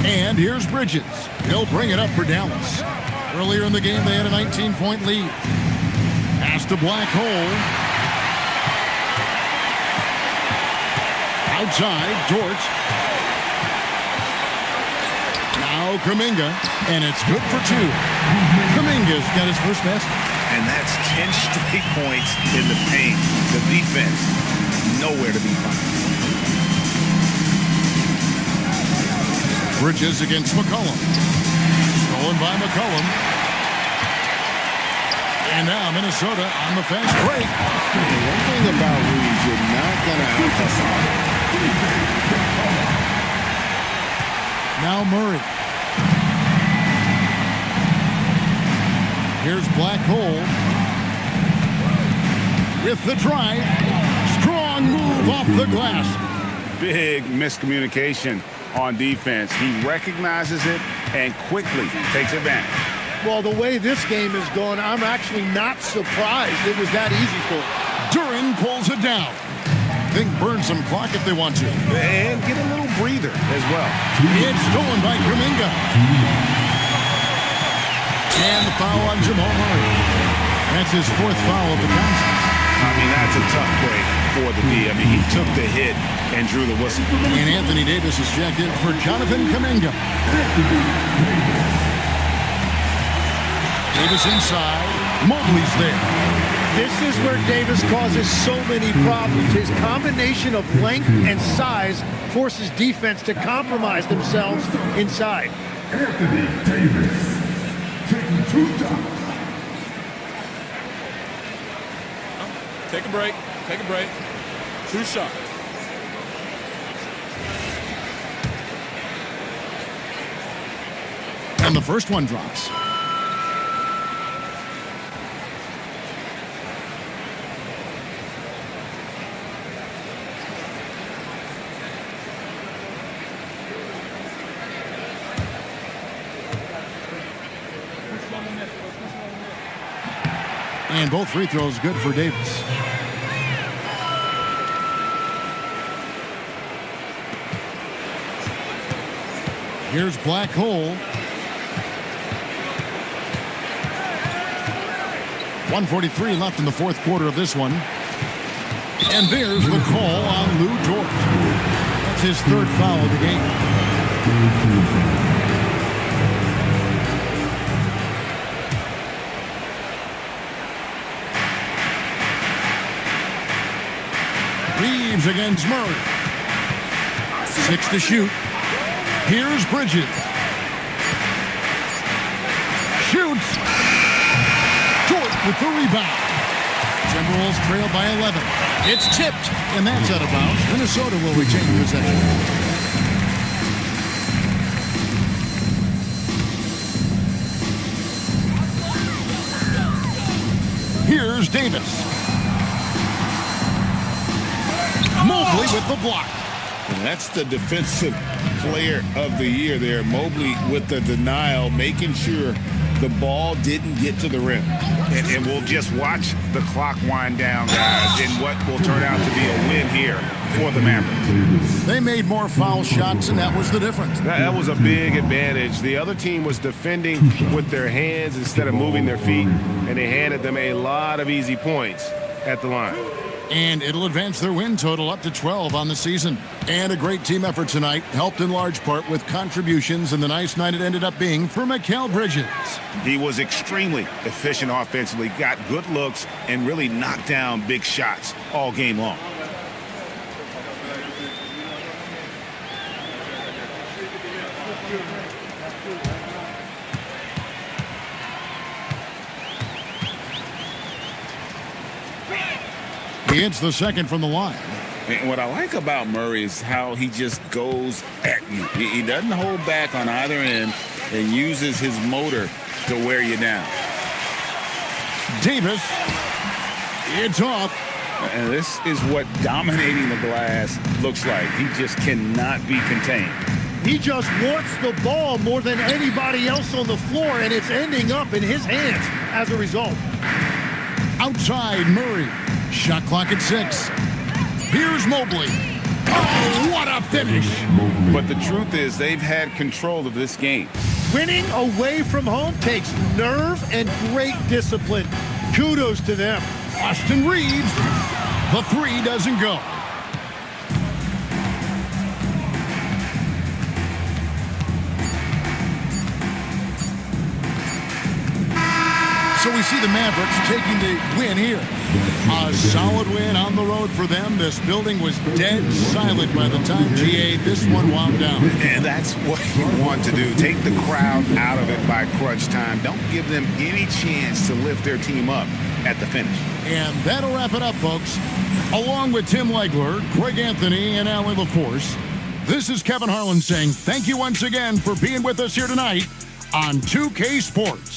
And here's Bridges. He'll bring it up for Dallas. Earlier in the game, they had a 19-point lead. Pass to Black Hole. Outside, George. Now Kuminga, and it's good for 2. Kuminga's got his first basket. And that's 10 straight points in the paint. The defense, nowhere to be found. Bridges against McCollum. Stolen by McCollum. And now Minnesota on the fast break. One thing about Reeves, you're not going to out-hustle. Now Murray. Here's Black Hole. With the drive. Strong move off the glass. Big miscommunication on defense. He recognizes it and quickly takes advantage. Well, the way this game is going, I'm actually not surprised it was that easy for him. Duran pulls it down. Think burn some clock if they want to. And get a little breather as well. It's stolen by Kuminga. And the foul on Jamal Murray. That's his 4th foul of the contest. I mean, that's a tough break for the D. I mean, he took the hit and drew the whistle. And Anthony Davis is checked in for Jonathan Kuminga. Davis inside. Mobley's there. This is where Davis causes so many problems. His combination of length and size forces defense to compromise themselves inside. Anthony Davis taking 2 shots. Take a break. Take a break. 2 shots. And the first one drops. And both free throws good for Davis. Here's Black Hole. 1:43 left in the 4th quarter of this one. And there's the call on Lou Dort. That's his third foul of the game. Reeves against Murray. 6 to shoot. Here's Bridges. Shoots. Dort with the rebound. Timberwolves trail by 11. It's tipped, and that's out of bounds. Minnesota will retain possession. Here's Davis. Mobley with the block. And that's the defensive player of the year there. Mobley with the denial, making sure the ball didn't get to the rim. And we'll just watch the clock wind down, guys, in what will turn out to be a win here for the Mavericks. They made more foul shots, and that was the difference. That was a big advantage. The other team was defending with their hands instead of moving their feet, and they handed them a lot of easy points at the line. And it'll advance their win total up to 12 on the season. And a great team effort tonight, helped in large part with contributions, and the nice night it ended up being for Mikal Bridges. He was extremely efficient offensively, got good looks, and really knocked down big shots all game long. He hits the second from the line. And what I like about Murray is how he just goes at you. He doesn't hold back on either end and uses his motor to wear you down. Davis. It's off. And this is what dominating the glass looks like. He just cannot be contained. He just wants the ball more than anybody else on the floor, and it's ending up in his hands as a result. Outside, Murray. Shot clock at 6. Here's Mobley. Oh, what a finish. But the truth is they've had control of this game. Winning away from home takes nerve and great discipline. Kudos to them. Austin Reeves. The 3 doesn't go. So we see the Mavericks taking the win here. A solid win on the road for them. This building was dead silent by the time, GA, this one wound down. And that's what you want to do. Take the crowd out of it by crunch time. Don't give them any chance to lift their team up at the finish. And that'll wrap it up, folks. Along with Tim Legler, Greg Anthony, and Allie LaForce, this is Kevin Harlan saying thank you once again for being with us here tonight on 2K Sports.